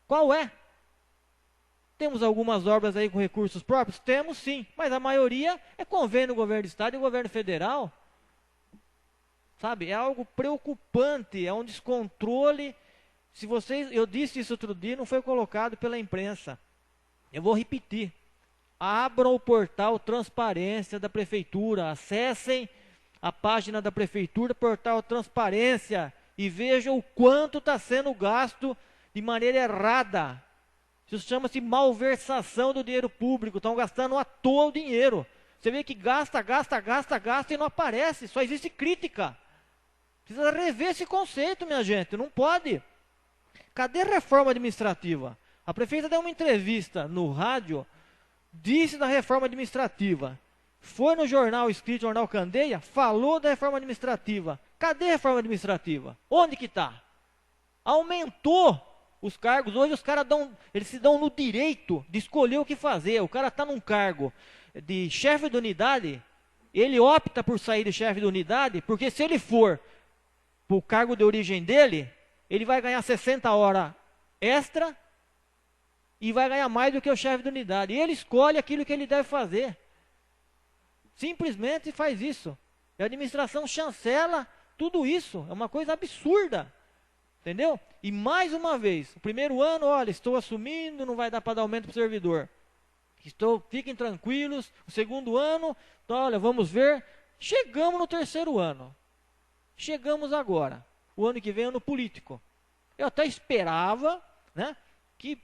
Qual é? Temos algumas obras aí com recursos próprios? Temos sim, mas a maioria é convênio do governo do estado e do governo federal. Sabe, é algo preocupante, é um descontrole. Se vocês, eu disse isso outro dia, não foi colocado pela imprensa. Eu vou repetir. abram o portal Transparência da Prefeitura, acessem a página da Prefeitura, portal Transparência, e vejam o quanto está sendo gasto de maneira errada. Isso chama-se malversação do dinheiro público, estão gastando à toa o dinheiro. Você vê que gasta e não aparece, só existe crítica. Precisa rever esse conceito, minha gente, não pode. Cadê a reforma administrativa? A prefeita deu uma entrevista no rádio, disse da reforma administrativa. Foi no jornal escrito, Jornal Candeia, falou da reforma administrativa. Cadê a reforma administrativa? Onde que está? Aumentou os cargos. Hoje os caras eles se dão no direito de escolher o que fazer. O cara está num cargo de chefe de unidade, ele opta por sair de chefe de unidade, porque se ele for para o cargo de origem dele, ele vai ganhar 60 horas extra e vai ganhar mais do que o chefe de unidade. E ele escolhe aquilo que ele deve fazer. Simplesmente faz isso. E a administração chancela tudo isso. É uma coisa absurda. Entendeu? E mais uma vez, o primeiro ano, olha, estou assumindo, não vai dar para dar aumento para o servidor. Fiquem tranquilos. O segundo ano, então, olha, vamos ver. Chegamos no terceiro ano. Chegamos agora. O ano que vem é ano político. Eu até esperava, né, que,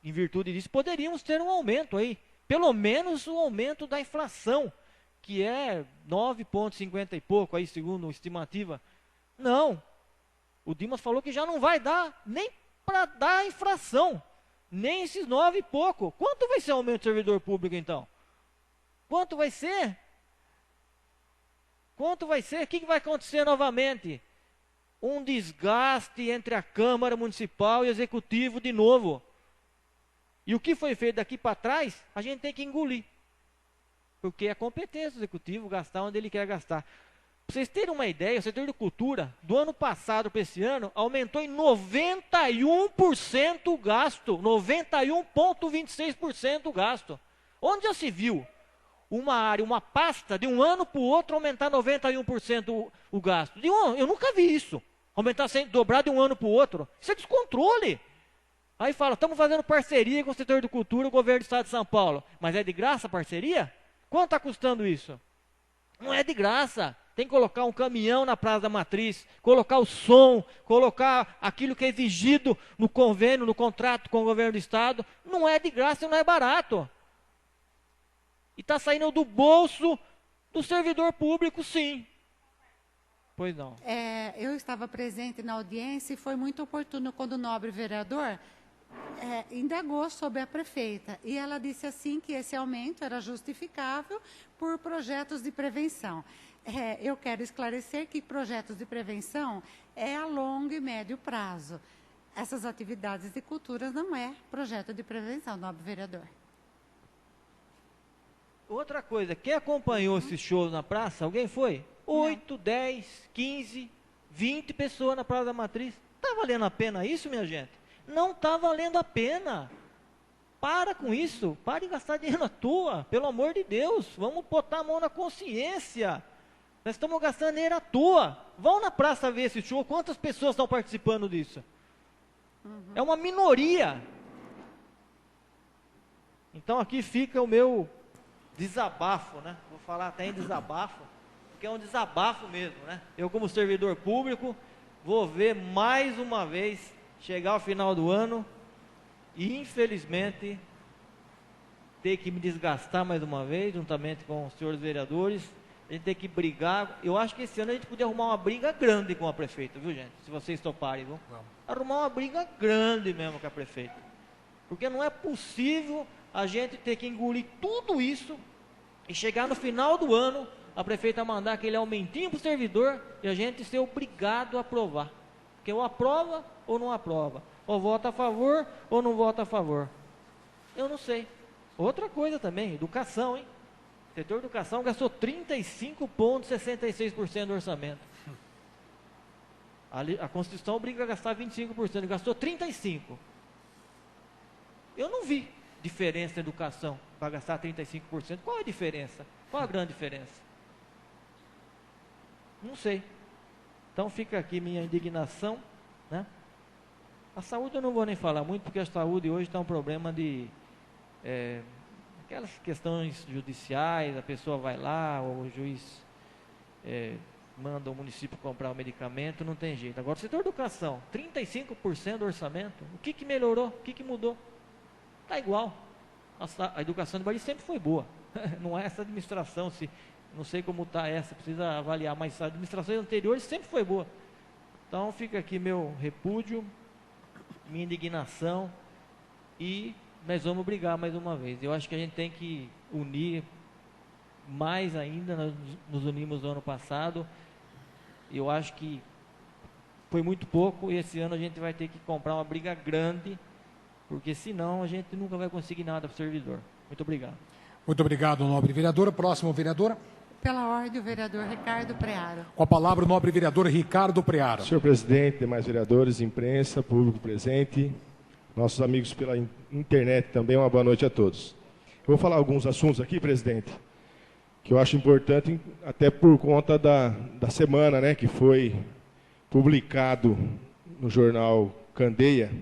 em virtude disso, poderíamos ter um aumento aí. Pelo menos o aumento da inflação, que é 9,50 e pouco, aí, segundo a estimativa. Não. O Dimas falou que já não vai dar nem para dar a inflação. Nem esses 9 e pouco. Quanto vai ser o aumento do servidor público, então? Quanto vai ser? Quanto vai ser? O que vai acontecer novamente? Um desgaste entre a Câmara Municipal e o Executivo de novo. E o que foi feito daqui para trás, a gente tem que engolir. Porque é competência do Executivo gastar onde ele quer gastar. Para vocês terem uma ideia, o setor de cultura, do ano passado para esse ano, aumentou em 91% o gasto. 91,26% o gasto. Onde já se viu uma área, uma pasta, de um ano para o outro, aumentar 91% o gasto? Eu nunca vi isso. Aumentar dobrar de um ano para o outro. Isso é descontrole. Aí fala, estamos fazendo parceria com o setor de cultura, o governo do estado de São Paulo. Mas é de graça a parceria? Quanto está custando isso? Não é de graça. Tem que colocar um caminhão na Praça da Matriz, colocar o som, colocar aquilo que é exigido no convênio, no contrato com o governo do estado. Não é de graça e não é barato. E está saindo do bolso do servidor público, sim. Pois não. Eu estava presente na audiência e foi muito oportuno quando o nobre vereador indagou sobre a prefeita. E ela disse assim que esse aumento era justificável por projetos de prevenção. Eu quero esclarecer que projetos de prevenção é a longo e médio prazo. Essas atividades de cultura não é projeto de prevenção, nobre vereador. Outra coisa, quem acompanhou esse show na praça, alguém foi? 8, 10, 15, 20 pessoas na Praça da Matriz. Está valendo a pena isso, minha gente? Não está valendo a pena. Para com isso. Para de gastar dinheiro à toa. Pelo amor de Deus. Vamos botar a mão na consciência. Nós estamos gastando dinheiro à toa. Vão na praça ver esse show. Quantas pessoas estão participando disso? É uma minoria. Então aqui fica o meu desabafo, né? Vou falar até em desabafo, porque é um desabafo mesmo, né? Eu, como servidor público, vou ver mais uma vez chegar ao final do ano e, infelizmente, ter que me desgastar mais uma vez, juntamente com os senhores vereadores. A gente tem que brigar. Eu acho que esse ano a gente podia arrumar uma briga grande com a prefeita, viu, gente? Se vocês toparem, viu? Arrumar uma briga grande mesmo com a prefeita. Porque não é possível a gente ter que engolir tudo isso e chegar no final do ano, a prefeita mandar aquele aumentinho para o servidor e a gente ser obrigado a aprovar. Porque ou aprova ou não aprova. Ou vota a favor ou não vota a favor. Eu não sei. Outra coisa também, educação, hein? O setor de educação gastou 35,66% do orçamento. A Constituição obriga a gastar 25%, ele gastou 35%. Eu não vi diferença na educação para gastar 35%. Qual a diferença? Qual a grande diferença? Não sei. Então fica aqui minha indignação, né? A saúde eu não vou nem falar muito, porque a saúde hoje está um problema de aquelas questões judiciais, a pessoa vai lá, o juiz manda o município comprar o medicamento, não tem jeito. Agora, o setor educação, 35% do orçamento, o que melhorou? O que mudou? Está igual. A educação do Bahia sempre foi boa. Não é essa administração, não sei como está essa, precisa avaliar, mas a administração anterior sempre foi boa. Então, fica aqui meu repúdio, minha indignação, e nós vamos brigar mais uma vez. Eu acho que a gente tem que unir mais ainda, nós nos unimos no ano passado. Eu acho que foi muito pouco, e esse ano a gente vai ter que comprar uma briga grande, porque senão a gente nunca vai conseguir nada para o servidor. Muito obrigado. Muito obrigado, nobre vereadora. Próximo vereador. Pela ordem, o vereador Ricardo Prearo. Com a palavra o nobre vereador Ricardo Prearo. Senhor presidente, demais vereadores, imprensa, público presente, nossos amigos pela internet também, uma boa noite a todos. Eu vou falar alguns assuntos aqui, presidente, que eu acho importante, até por conta da semana, né, que foi publicado no jornal Candeia,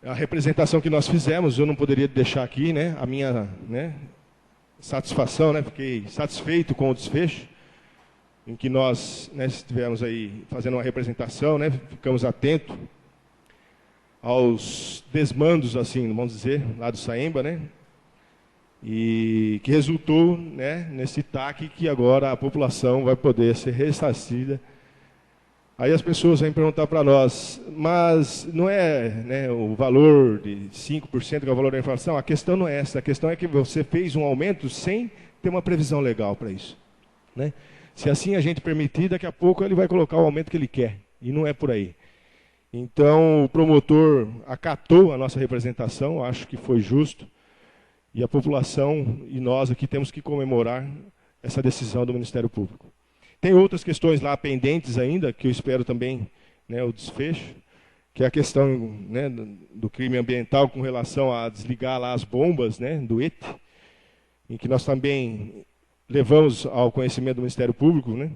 a representação que nós fizemos. Eu não poderia deixar aqui, né, a minha, né, satisfação, né, fiquei satisfeito com o desfecho, em que nós, né, estivemos aí fazendo uma representação, né, ficamos atentos aos desmandos, assim, vamos dizer, lá do Saemba, né, e que resultou, né, nesse TAC que agora a população vai poder ser ressarcida. Aí as pessoas vêm perguntar para nós, mas não é, né, o valor de 5% que é o valor da inflação? A questão não é essa, a questão é que você fez um aumento sem ter uma previsão legal para isso, né? Se assim a gente permitir, daqui a pouco ele vai colocar o aumento que ele quer, e não é por aí. Então o promotor acatou a nossa representação, acho que foi justo, e a população e nós aqui temos que comemorar essa decisão do Ministério Público. Tem outras questões lá pendentes ainda, que eu espero também, né, o desfecho, que é a questão, né, do crime ambiental com relação a desligar lá as bombas, né, do ET, em que nós também levamos ao conhecimento do Ministério Público, né,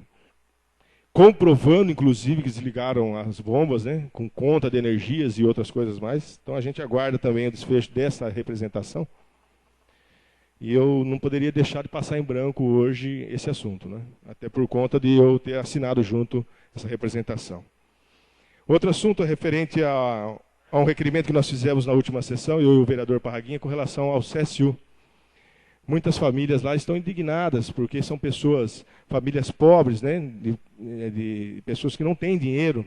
comprovando, inclusive, que desligaram as bombas, né, com conta de energias e outras coisas mais. Então a gente aguarda também o desfecho dessa representação. E eu não poderia deixar de passar em branco hoje esse assunto, né? Até por conta de eu ter assinado junto essa representação. Outro assunto é referente a um requerimento que nós fizemos na última sessão, eu e o vereador Parraguinha, com relação ao CSU. Muitas famílias lá estão indignadas, porque são pessoas, famílias pobres, né? De pessoas que não têm dinheiro,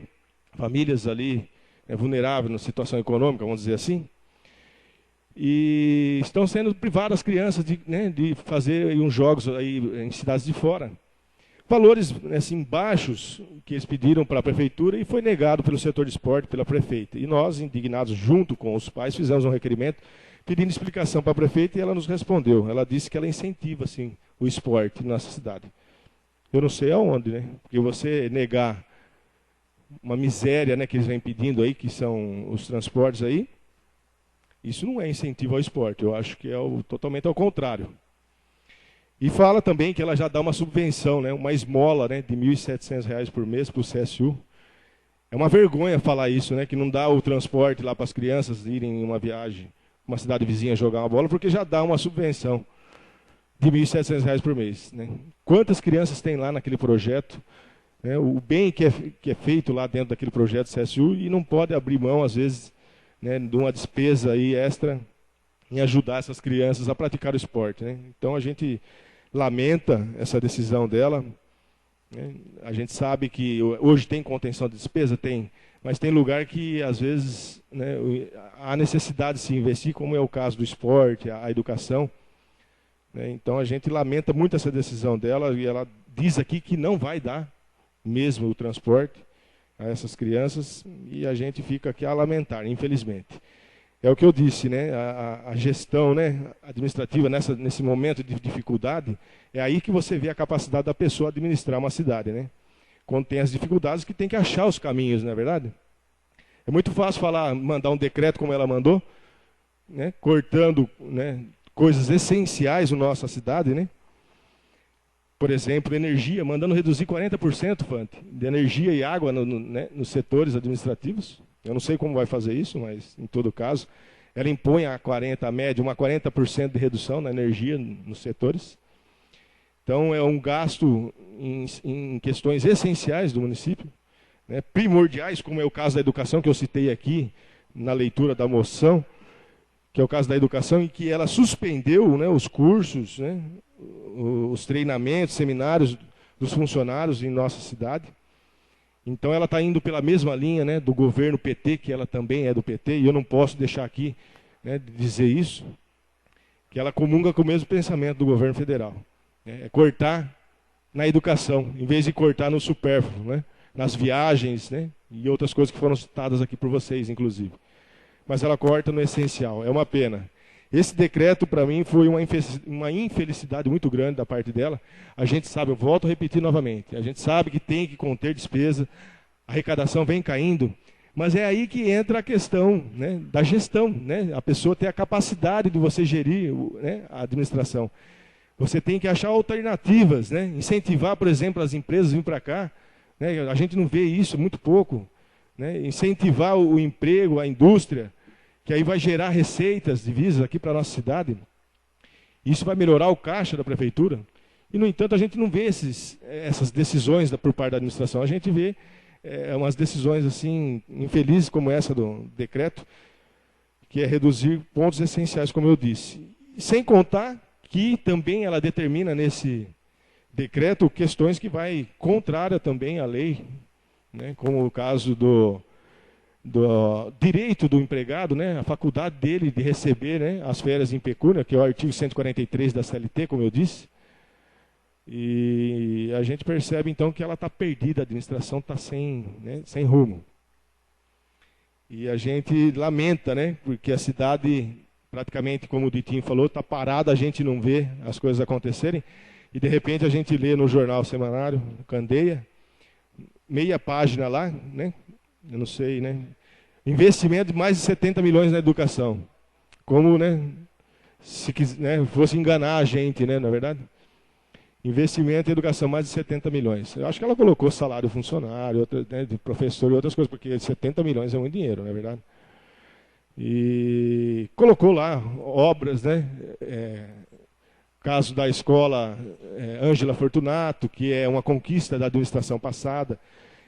famílias ali vulneráveis na situação econômica, vamos dizer assim. E estão sendo privadas as crianças de fazer uns jogos aí em cidades de fora. Valores, assim, baixos que eles pediram para a prefeitura e foi negado pelo setor de esporte, pela prefeita. E nós, indignados junto com os pais, fizemos um requerimento pedindo explicação para a prefeita e ela nos respondeu. Ela disse que ela incentiva, assim, o esporte na nossa cidade. Eu não sei aonde, né? Porque você negar uma miséria, né, que eles vêm pedindo aí, que são os transportes aí, isso não é incentivo ao esporte, eu acho que é totalmente ao contrário. E fala também que ela já dá uma subvenção, né, uma esmola, né, de R$ 1.700 por mês para o CSU. É uma vergonha falar isso, né, que não dá o transporte lá para as crianças irem em uma viagem, uma cidade vizinha jogar uma bola, porque já dá uma subvenção de R$ 1.700 por mês. Né. Quantas crianças tem lá naquele projeto? Né, o bem que é feito lá dentro daquele projeto CSU e não pode abrir mão, às vezes, né, de uma despesa aí extra em ajudar essas crianças a praticar o esporte, né? Então a gente lamenta essa decisão dela, né? A gente sabe que hoje tem contenção de despesa, tem, mas tem lugar que às vezes, né, há necessidade de se investir, como é o caso do esporte, a educação, né? Então a gente lamenta muito essa decisão dela e ela diz aqui que não vai dar mesmo o transporte a essas crianças, e a gente fica aqui a lamentar, infelizmente. É o que eu disse, né? A gestão, né, administrativa nesse momento de dificuldade, é aí que você vê a capacidade da pessoa administrar uma cidade, né? Quando tem as dificuldades, que tem que achar os caminhos, não é verdade? É muito fácil mandar um decreto como ela mandou, né, cortando, né, coisas essenciais na nossa cidade, né? Por exemplo, energia, mandando reduzir 40%, Fante, de energia e água nos setores administrativos. Eu não sei como vai fazer isso, mas, em todo caso, ela impõe a média, uma 40% de redução na energia nos setores. Então, é um gasto em questões essenciais do município, né, primordiais, como é o caso da educação, que eu citei aqui na leitura da moção, que é o caso da educação, em que ela suspendeu, né, os cursos, né, os treinamentos, seminários dos funcionários em nossa cidade. Então, ela está indo pela mesma linha, né, do governo PT, que ela também é do PT, e eu não posso deixar aqui, né, de dizer isso, que ela comunga com o mesmo pensamento do governo federal. Né, é cortar na educação, em vez de cortar no supérfluo, né, nas viagens, né, e outras coisas que foram citadas aqui por vocês, inclusive. Mas ela corta no essencial, é uma pena. Esse decreto, para mim, foi uma infelicidade muito grande da parte dela. A gente sabe, eu volto a repetir novamente, a gente sabe que tem que conter despesa, a arrecadação vem caindo, mas é aí que entra a questão, né, da gestão, né, a pessoa ter a capacidade de você gerir, né, a administração. Você tem que achar alternativas, né, incentivar, por exemplo, as empresas a vir para cá, né, a gente não vê isso muito pouco, né, incentivar o emprego, a indústria, que aí vai gerar receitas, divisas aqui para a nossa cidade. Isso vai melhorar o caixa da prefeitura. E, no entanto, a gente não vê essas decisões por parte da administração. A gente vê umas decisões assim infelizes como essa do decreto, que é reduzir pontos essenciais, como eu disse. E sem contar que também ela determina nesse decreto questões que vai contrária também à lei, né, como o caso do direito do empregado, né, a faculdade dele de receber, né, as férias em pecúnia, que é o artigo 143 da CLT, como eu disse. E a gente percebe, então, que ela está perdida, a administração está sem rumo. E a gente lamenta, né, porque a cidade, praticamente, como o Ditinho falou, está parada, a gente não vê as coisas acontecerem. E, de repente, a gente lê no jornal semanário, Candeia, meia página lá, né, eu não sei, né? Investimento de mais de 70 milhões na educação. Como, né? Se né, fosse enganar a gente, né? Na é verdade? Investimento em educação, mais de 70 milhões. Eu acho que ela colocou salário funcionário, né, de professor e outras coisas, porque 70 milhões é muito dinheiro, não é verdade? E colocou lá obras, né? Caso da escola Ângela Fortunato, que é uma conquista da administração passada.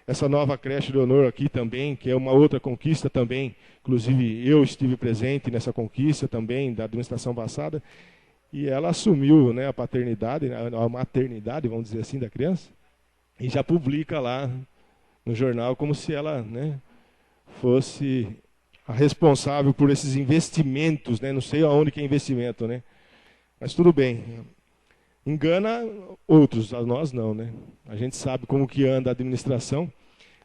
Essa nova creche Leonor aqui também, que é uma outra conquista também, inclusive eu estive presente nessa conquista também da administração passada, e ela assumiu, né, a paternidade, a maternidade, vamos dizer assim, da criança, e já publica lá no jornal como se ela, né, fosse a responsável por esses investimentos, né, não sei aonde que é investimento, né, mas tudo bem. Engana outros, a nós não, né? A gente sabe como que anda a administração,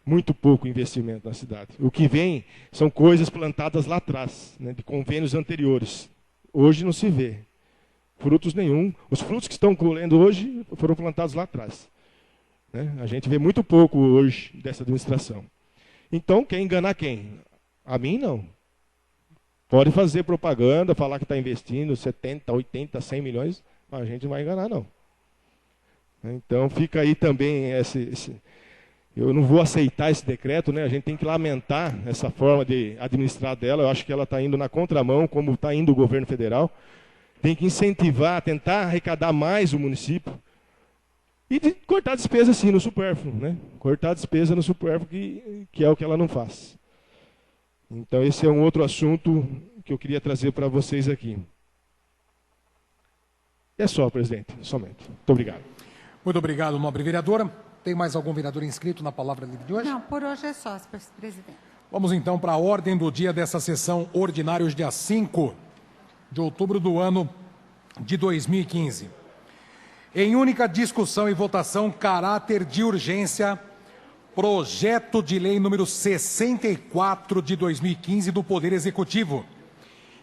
muito pouco investimento na cidade. O que vem são coisas plantadas lá atrás, né, de convênios anteriores. Hoje não se vê frutos nenhum. Os frutos que estão colhendo hoje foram plantados lá atrás. Né? A gente vê muito pouco hoje dessa administração. Então, quer enganar quem? A mim, não. Pode fazer propaganda, falar que está investindo 70, 80, 100 milhões, a gente não vai enganar, não. Então, fica aí também eu não vou aceitar esse decreto, né? A gente tem que lamentar essa forma de administrar dela. Eu acho que ela está indo na contramão, como está indo o governo federal. Tem que incentivar, tentar arrecadar mais o município. E de cortar despesa, sim, no supérfluo, né? Cortar despesa no supérfluo, que é o que ela não faz. Então, esse é um outro assunto que eu queria trazer para vocês aqui. É só, presidente, somente. Muito obrigado. Muito obrigado, nobre vereadora. Tem mais algum vereador inscrito na palavra livre de hoje? Não, por hoje é só, presidente. Vamos então para a ordem do dia dessa sessão ordinária, hoje, dia 5 de outubro do ano de 2015. Em única discussão e votação, caráter de urgência, projeto de lei número 64 de 2015 do Poder Executivo,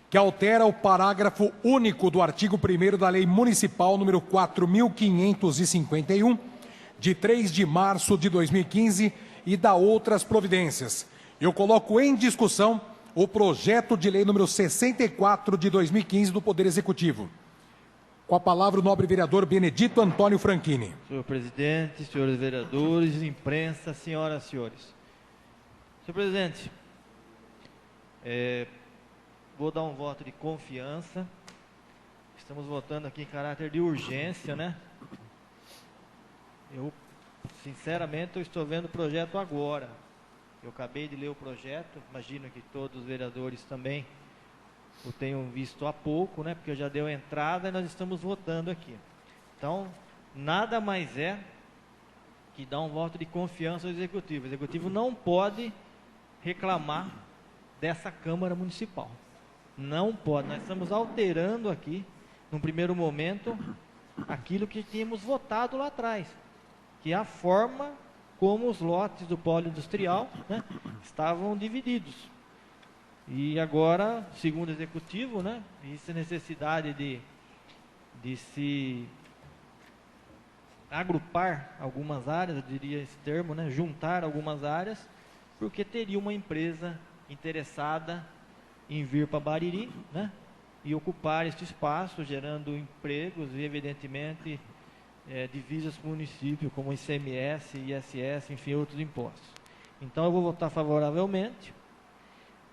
que altera o parágrafo único do artigo 1º da Lei Municipal número 4.551, de 3 de março de 2015, e da outras providências. Eu coloco em discussão o projeto de lei número 64 de 2015 do Poder Executivo. Com a palavra o nobre vereador Benedito Antônio Franchini. Senhor presidente, senhores vereadores, imprensa, senhoras e senhores. Senhor presidente, vou dar um voto de confiança. Estamos votando aqui em caráter de urgência, né? Eu, sinceramente, eu estou vendo o projeto agora. Eu acabei de ler o projeto, imagino que todos os vereadores também o tenham visto há pouco, né? Porque já deu entrada e nós estamos votando aqui. Então, nada mais é que dar um voto de confiança ao Executivo. O Executivo não pode reclamar dessa Câmara Municipal. Não pode. Nós estamos alterando aqui, num primeiro momento, aquilo que tínhamos votado lá atrás, que é a forma como os lotes do polo industrial, né, estavam divididos. E agora, segundo o Executivo, né, existe a necessidade de se agrupar algumas áreas, eu diria esse termo, né, juntar algumas áreas, porque teria uma empresa interessada em vir para Bariri, né, e ocupar este espaço, gerando empregos e, evidentemente, divisas para o município, como ICMS, ISS, enfim, outros impostos. Então, eu vou votar favoravelmente,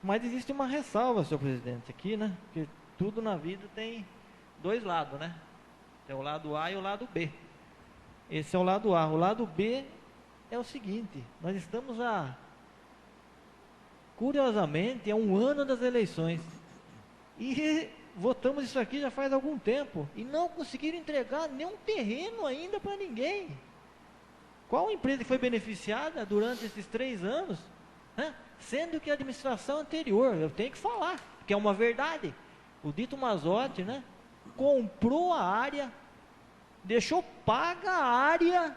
mas existe uma ressalva, senhor presidente, aqui, né, porque tudo na vida tem dois lados, né, tem o lado A e o lado B. Esse é o lado A. O lado B é o seguinte, nós estamos curiosamente, há um ano das eleições, e votamos isso aqui já faz algum tempo, e não conseguiram entregar nenhum terreno ainda para ninguém. Qual empresa foi beneficiada durante esses 3 anos? Né? Sendo que a administração anterior, eu tenho que falar, porque é uma verdade, o Dito Mazzotti, né, comprou a área, deixou paga a área,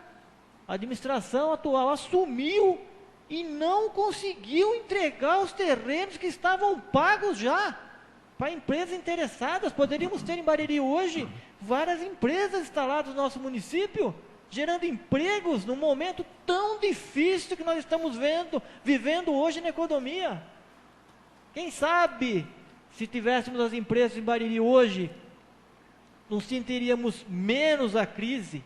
a administração atual assumiu e não conseguiu entregar os terrenos que estavam pagos já para empresas interessadas. Poderíamos ter em Bariri hoje várias empresas instaladas no nosso município, gerando empregos num momento tão difícil que nós estamos vivendo hoje na economia. Quem sabe, se tivéssemos as empresas em Bariri hoje, não sentiríamos menos a crise.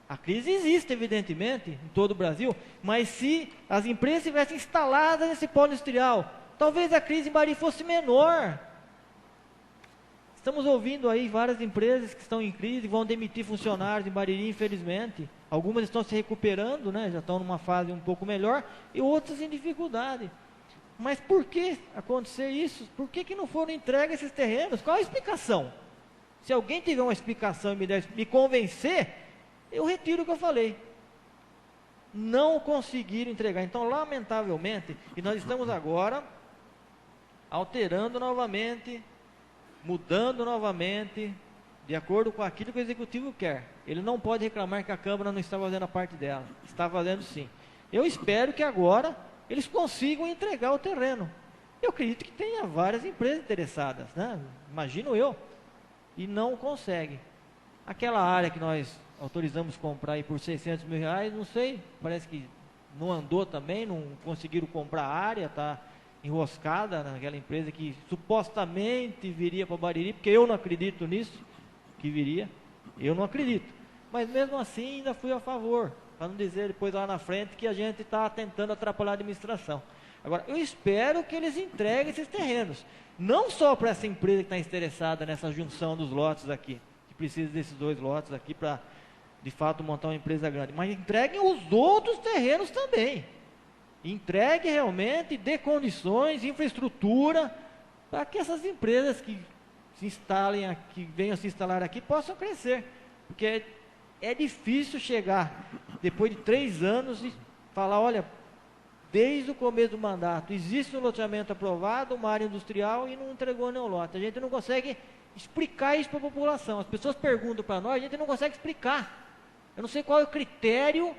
A crise existe, evidentemente, em todo o Brasil, mas se as empresas estivessem instaladas nesse polo industrial, talvez a crise em Bariri fosse menor. Estamos ouvindo aí várias empresas que estão em crise, vão demitir funcionários em Bariri, infelizmente. Algumas estão se recuperando, né, já estão numa fase um pouco melhor, e outras em dificuldade. Mas por que acontecer isso? Por que não foram entregues esses terrenos? Qual a explicação? Se alguém tiver uma explicação e me convencer, eu retiro o que eu falei. Não conseguiram entregar. Então, lamentavelmente, e nós estamos agora alterando novamente, mudando novamente, de acordo com aquilo que o Executivo quer. Ele não pode reclamar que a Câmara não está fazendo a parte dela. Está fazendo sim. Eu espero que agora eles consigam entregar o terreno. Eu acredito que tenha várias empresas interessadas, né? Imagino eu. E não consegue. Aquela área que nós autorizamos comprar aí por R$600 mil, não sei, parece que não andou também, não conseguiram comprar a área, está enroscada naquela empresa que supostamente viria para Bariri, porque eu não acredito nisso, que viria, eu não acredito. Mas mesmo assim ainda fui a favor, para não dizer depois lá na frente que a gente está tentando atrapalhar a administração. Agora, eu espero que eles entreguem esses terrenos, não só para essa empresa que está interessada nessa junção dos lotes aqui, que precisa desses 2 lotes aqui para, de fato, montar uma empresa grande, mas entreguem os outros terrenos também. Entregue realmente, dê condições, infraestrutura, para que essas empresas que se instalem aqui, venham se instalar aqui, possam crescer. Porque é difícil chegar, depois de 3 anos, e falar, olha, desde o começo do mandato, existe um loteamento aprovado, uma área industrial, e não entregou nenhum lote. A gente não consegue explicar isso para a população. As pessoas perguntam para nós, a gente não consegue explicar. Eu não sei qual é o critério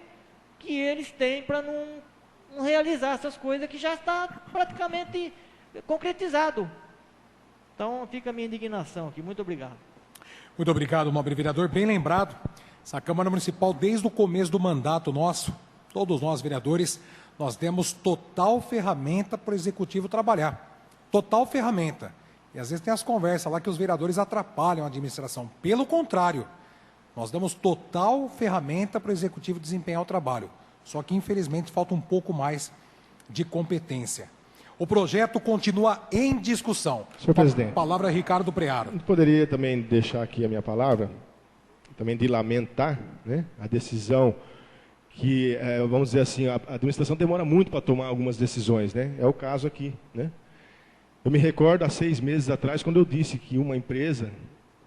que eles têm para não realizar essas coisas que já está praticamente concretizado. Então, fica a minha indignação aqui. Muito obrigado. Muito obrigado, nobre vereador. Bem lembrado, essa Câmara Municipal, desde o começo do mandato nosso, todos nós vereadores, nós demos total ferramenta para o Executivo trabalhar. Total ferramenta. E às vezes tem as conversas lá que os vereadores atrapalham a administração. Pelo contrário, nós damos total ferramenta para o Executivo desempenhar o trabalho. Só que, infelizmente, falta um pouco mais de competência. O projeto continua em discussão. Senhor presidente. Palavra Ricardo Prearo. Eu poderia também deixar aqui a minha palavra, também de lamentar, né, a decisão que, vamos dizer assim, a administração demora muito para tomar algumas decisões, né? É o caso aqui, né? Eu me recordo há 6 meses atrás, quando eu disse que uma empresa,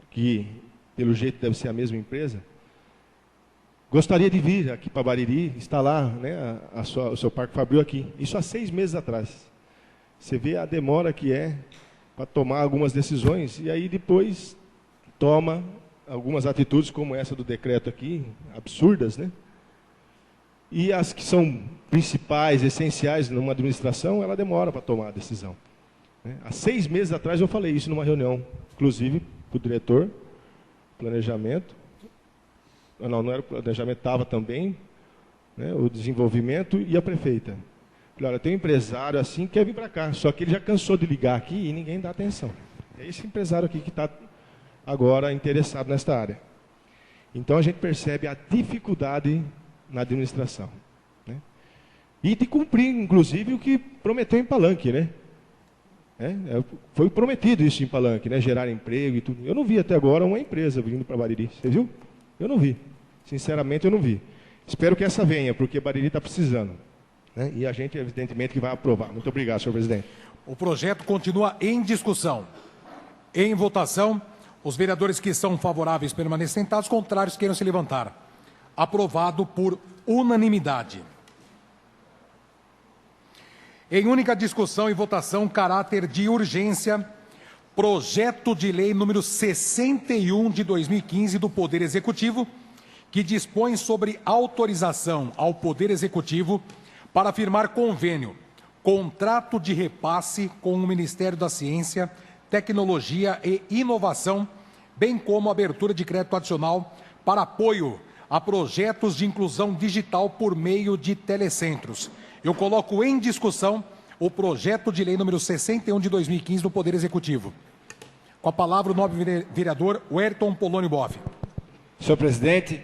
que pelo jeito deve ser a mesma empresa, gostaria de vir aqui para Bariri, instalar, né, o seu Parque Fabril aqui. Isso há 6 meses atrás. Você vê a demora que é para tomar algumas decisões, e aí depois toma algumas atitudes como essa do decreto aqui, absurdas, né? E as que são principais, essenciais numa administração, ela demora para tomar a decisão. Né? Há 6 meses atrás eu falei isso numa reunião, inclusive com o diretor, planejamento. Não era o planejamento, estava também, né, o desenvolvimento e a prefeita. Falei, olha, tem um empresário assim que quer vir para cá, só que ele já cansou de ligar aqui e ninguém dá atenção. É esse empresário aqui que está agora interessado nesta área. Então a gente percebe a dificuldade na administração, né? E de cumprir, inclusive, o que prometeu em Palanque, né? Foi prometido isso em Palanque, né? Gerar emprego e tudo. Eu não vi até agora uma empresa vindo para Bariri. Você viu? Eu não vi. Sinceramente, eu não vi. Espero que essa venha, porque Bariri está precisando, né? E a gente, evidentemente, que vai aprovar. Muito obrigado, senhor presidente. O projeto continua em discussão. Em votação, os vereadores que são favoráveis permanecem sentados, contrários queiram se levantar. Aprovado por unanimidade. Em única discussão e votação, caráter de urgência, projeto de lei número 61 de 2015 do Poder Executivo, que dispõe sobre autorização ao Poder Executivo para firmar convênio, contrato de repasse com o Ministério da Ciência, Tecnologia e Inovação, bem como abertura de crédito adicional para apoio a projetos de inclusão digital por meio de telecentros. Eu coloco em discussão o projeto de lei número 61 de 2015 do Poder Executivo. Com a palavra o nobre vereador Werton Polônio Boff. Senhor presidente,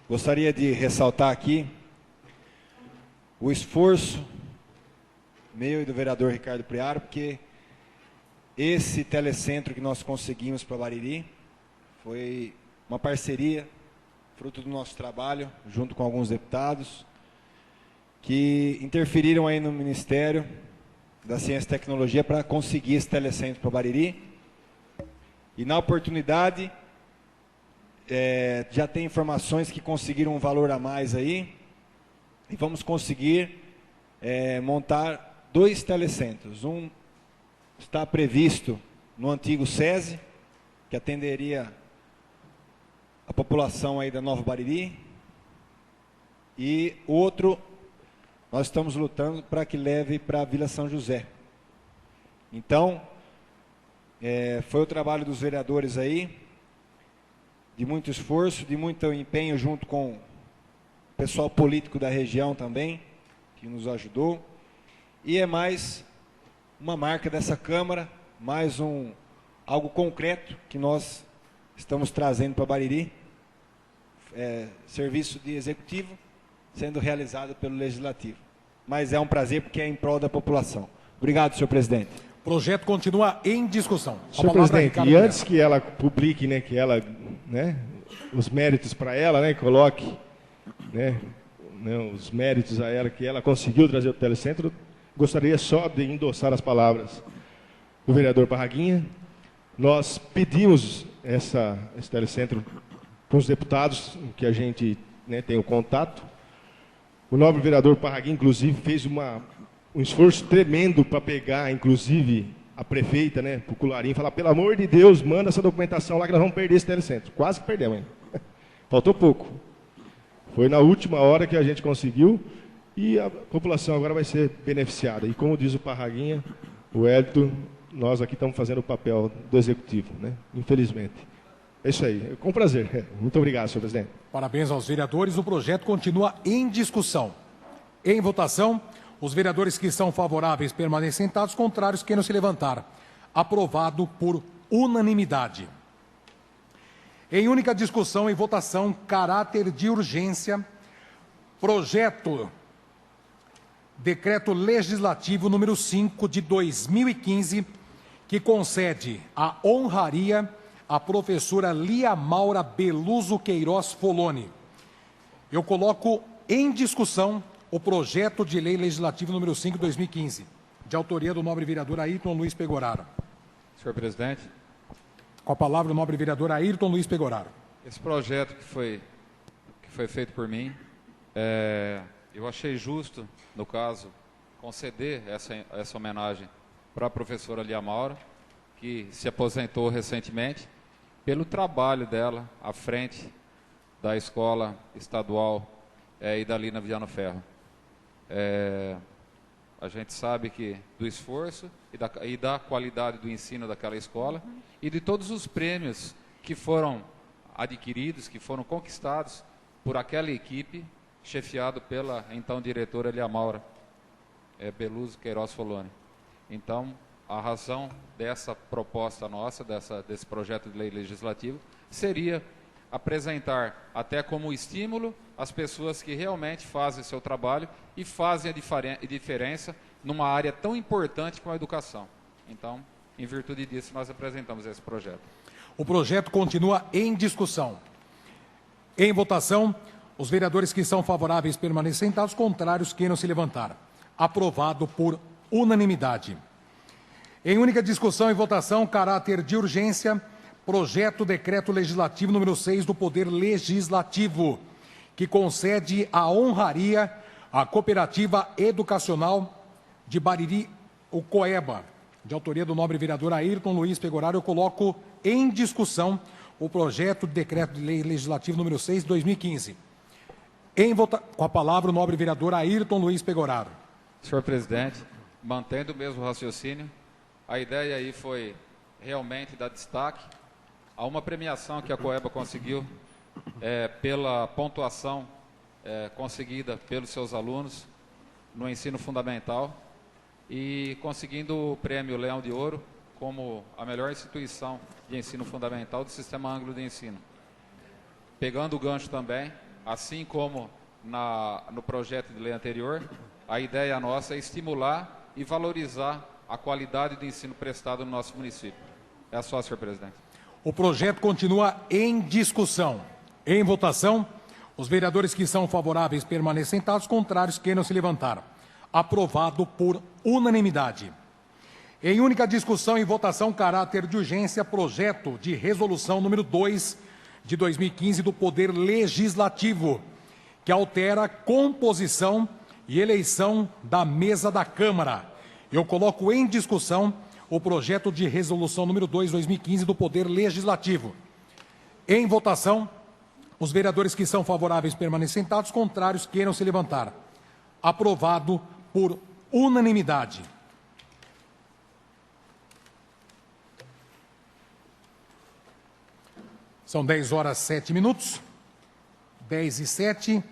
gostaria de ressaltar aqui o esforço meu e do vereador Ricardo Prearo, porque esse telecentro que nós conseguimos para Bariri foi uma parceria, fruto do nosso trabalho, junto com alguns deputados, que interferiram aí no Ministério da Ciência e Tecnologia para conseguir esse telecentro para Bariri. E na oportunidade, já tem informações que conseguiram um valor a mais aí, e vamos conseguir montar 2 telecentros. Um está previsto no antigo SESI, que atenderia a população aí da Nova Bariri, e outro nós estamos lutando para que leve para a Vila São José. Então, foi o trabalho dos vereadores aí, de muito esforço, de muito empenho junto com o pessoal político da região também, que nos ajudou, e é mais uma marca dessa Câmara, mais algo concreto que nós estamos trazendo para Bariri, serviço de executivo sendo realizado pelo Legislativo. Mas é um prazer porque é em prol da população. Obrigado, senhor presidente. O projeto continua em discussão. Senhor presidente, e antes que ela publique, né, que ela, né, os méritos para ela, né, coloque, né, os méritos a ela, que ela conseguiu trazer o telecentro, gostaria só de endossar as palavras do vereador Parraguinha. Nós pedimos esse telecentro com os deputados, que a gente, né, tem o contato. O nobre vereador Parraguinha, inclusive, fez um esforço tremendo para pegar, inclusive, a prefeita, né, para o Cularim, falar, pelo amor de Deus, manda essa documentação lá que nós vamos perder esse telecentro. Quase que perdemos ainda. Faltou pouco. Foi na última hora que a gente conseguiu e a população agora vai ser beneficiada. E como diz o Parraguinha, o Hélito, nós aqui estamos fazendo o papel do executivo, né? Infelizmente. É isso aí, com prazer. Muito obrigado, senhor presidente. Parabéns aos vereadores. O projeto continua em discussão. Em votação, os vereadores que são favoráveis permanecem sentados, contrários queiram se levantar. Aprovado por unanimidade. Em única discussão e votação, caráter de urgência, projeto Decreto Legislativo número 5 de 2015, que concede a honraria à professora Lia Maura Beluso Queiroz Foloni. Eu coloco em discussão o projeto de lei legislativo número 5 de 2015, de autoria do nobre vereador Ayrton Luiz Pegoraro. Senhor presidente. Com a palavra o nobre vereador Ayrton Luiz Pegoraro. Esse projeto que foi feito por mim, eu achei justo, no caso, conceder essa homenagem para a professora Lia Maura, que se aposentou recentemente, pelo trabalho dela à frente da Escola Estadual Idalina Viano Ferro. A gente sabe que do esforço e da qualidade do ensino daquela escola e de todos os prêmios que foram adquiridos, que foram conquistados por aquela equipe, chefiado pela então diretora Lia Maura Beluso Queiroz Foloni. Então, a razão dessa proposta nossa, desse projeto de lei legislativo, seria apresentar até como estímulo as pessoas que realmente fazem seu trabalho e fazem a diferença numa área tão importante como a educação. Então, em virtude disso, nós apresentamos esse projeto. O projeto continua em discussão. Em votação, os vereadores que são favoráveis permanecem sentados, contrários queiram se levantar. Aprovado por unanimidade. Em única discussão e votação, caráter de urgência, projeto decreto legislativo número 6 do Poder Legislativo, que concede a honraria à Cooperativa Educacional de Bariri, o COEBA, de autoria do nobre vereador Ayrton Luiz Pegoraro. Eu coloco em discussão o projeto de decreto de lei legislativo número 6 de 2015. Com a palavra o nobre vereador Ayrton Luiz Pegoraro. Senhor presidente, mantendo o mesmo raciocínio, a ideia aí foi realmente dar destaque a uma premiação que a COEBA conseguiu pela pontuação conseguida pelos seus alunos no ensino fundamental e conseguindo o prêmio Leão de Ouro como a melhor instituição de ensino fundamental do sistema ângulo de ensino. Pegando o gancho também, assim como no projeto de lei anterior, a ideia nossa é estimular e valorizar a qualidade do ensino prestado no nosso município. É só, senhor presidente. O projeto continua em discussão. Em votação, os vereadores que são favoráveis permanecem sentados, contrários queiram se levantar. Aprovado por unanimidade. Em única discussão e votação, caráter de urgência, projeto de resolução número 2 de 2015 do Poder Legislativo, que altera a composição e eleição da mesa da Câmara. Eu coloco em discussão o projeto de resolução número 2 de 2015 do Poder Legislativo. Em votação, os vereadores que são favoráveis permanecem sentados, contrários queiram se levantar. Aprovado por unanimidade. São 10h07, 10h07.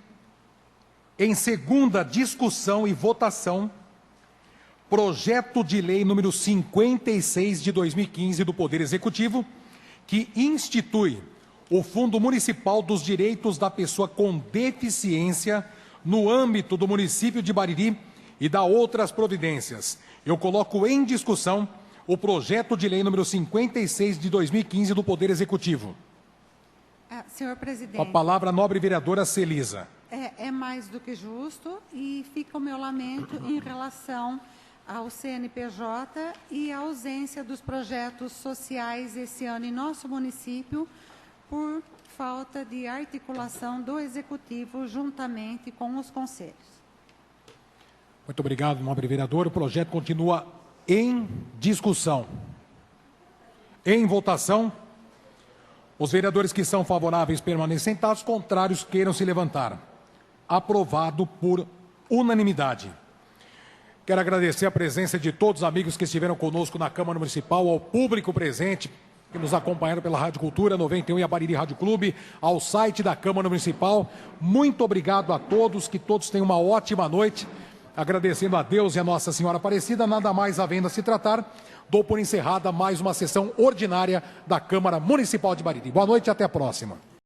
Em segunda discussão e votação, projeto de lei número 56 de 2015 do Poder Executivo, que institui o Fundo Municipal dos Direitos da Pessoa com Deficiência no âmbito do município de Bariri e da outras providências. Eu coloco em discussão o projeto de lei número 56 de 2015 do Poder Executivo. Senhor presidente. Com a palavra a nobre vereadora Celisa. É mais do que justo e fica o meu lamento em relação ao CNPJ e a ausência dos projetos sociais esse ano em nosso município por falta de articulação do Executivo juntamente com os conselhos. Muito obrigado, nobre vereador. O projeto continua em discussão. Em votação, os vereadores que são favoráveis permanecem sentados, contrários queiram se levantar. Aprovado por unanimidade. Quero agradecer a presença de todos os amigos que estiveram conosco na Câmara Municipal, ao público presente, que nos acompanharam pela Rádio Cultura 91 e a Bariri Rádio Clube, ao site da Câmara Municipal. Muito obrigado a todos, que todos tenham uma ótima noite. Agradecendo a Deus e a Nossa Senhora Aparecida, nada mais havendo a se tratar, dou por encerrada mais uma sessão ordinária da Câmara Municipal de Bariri. Boa noite e até a próxima.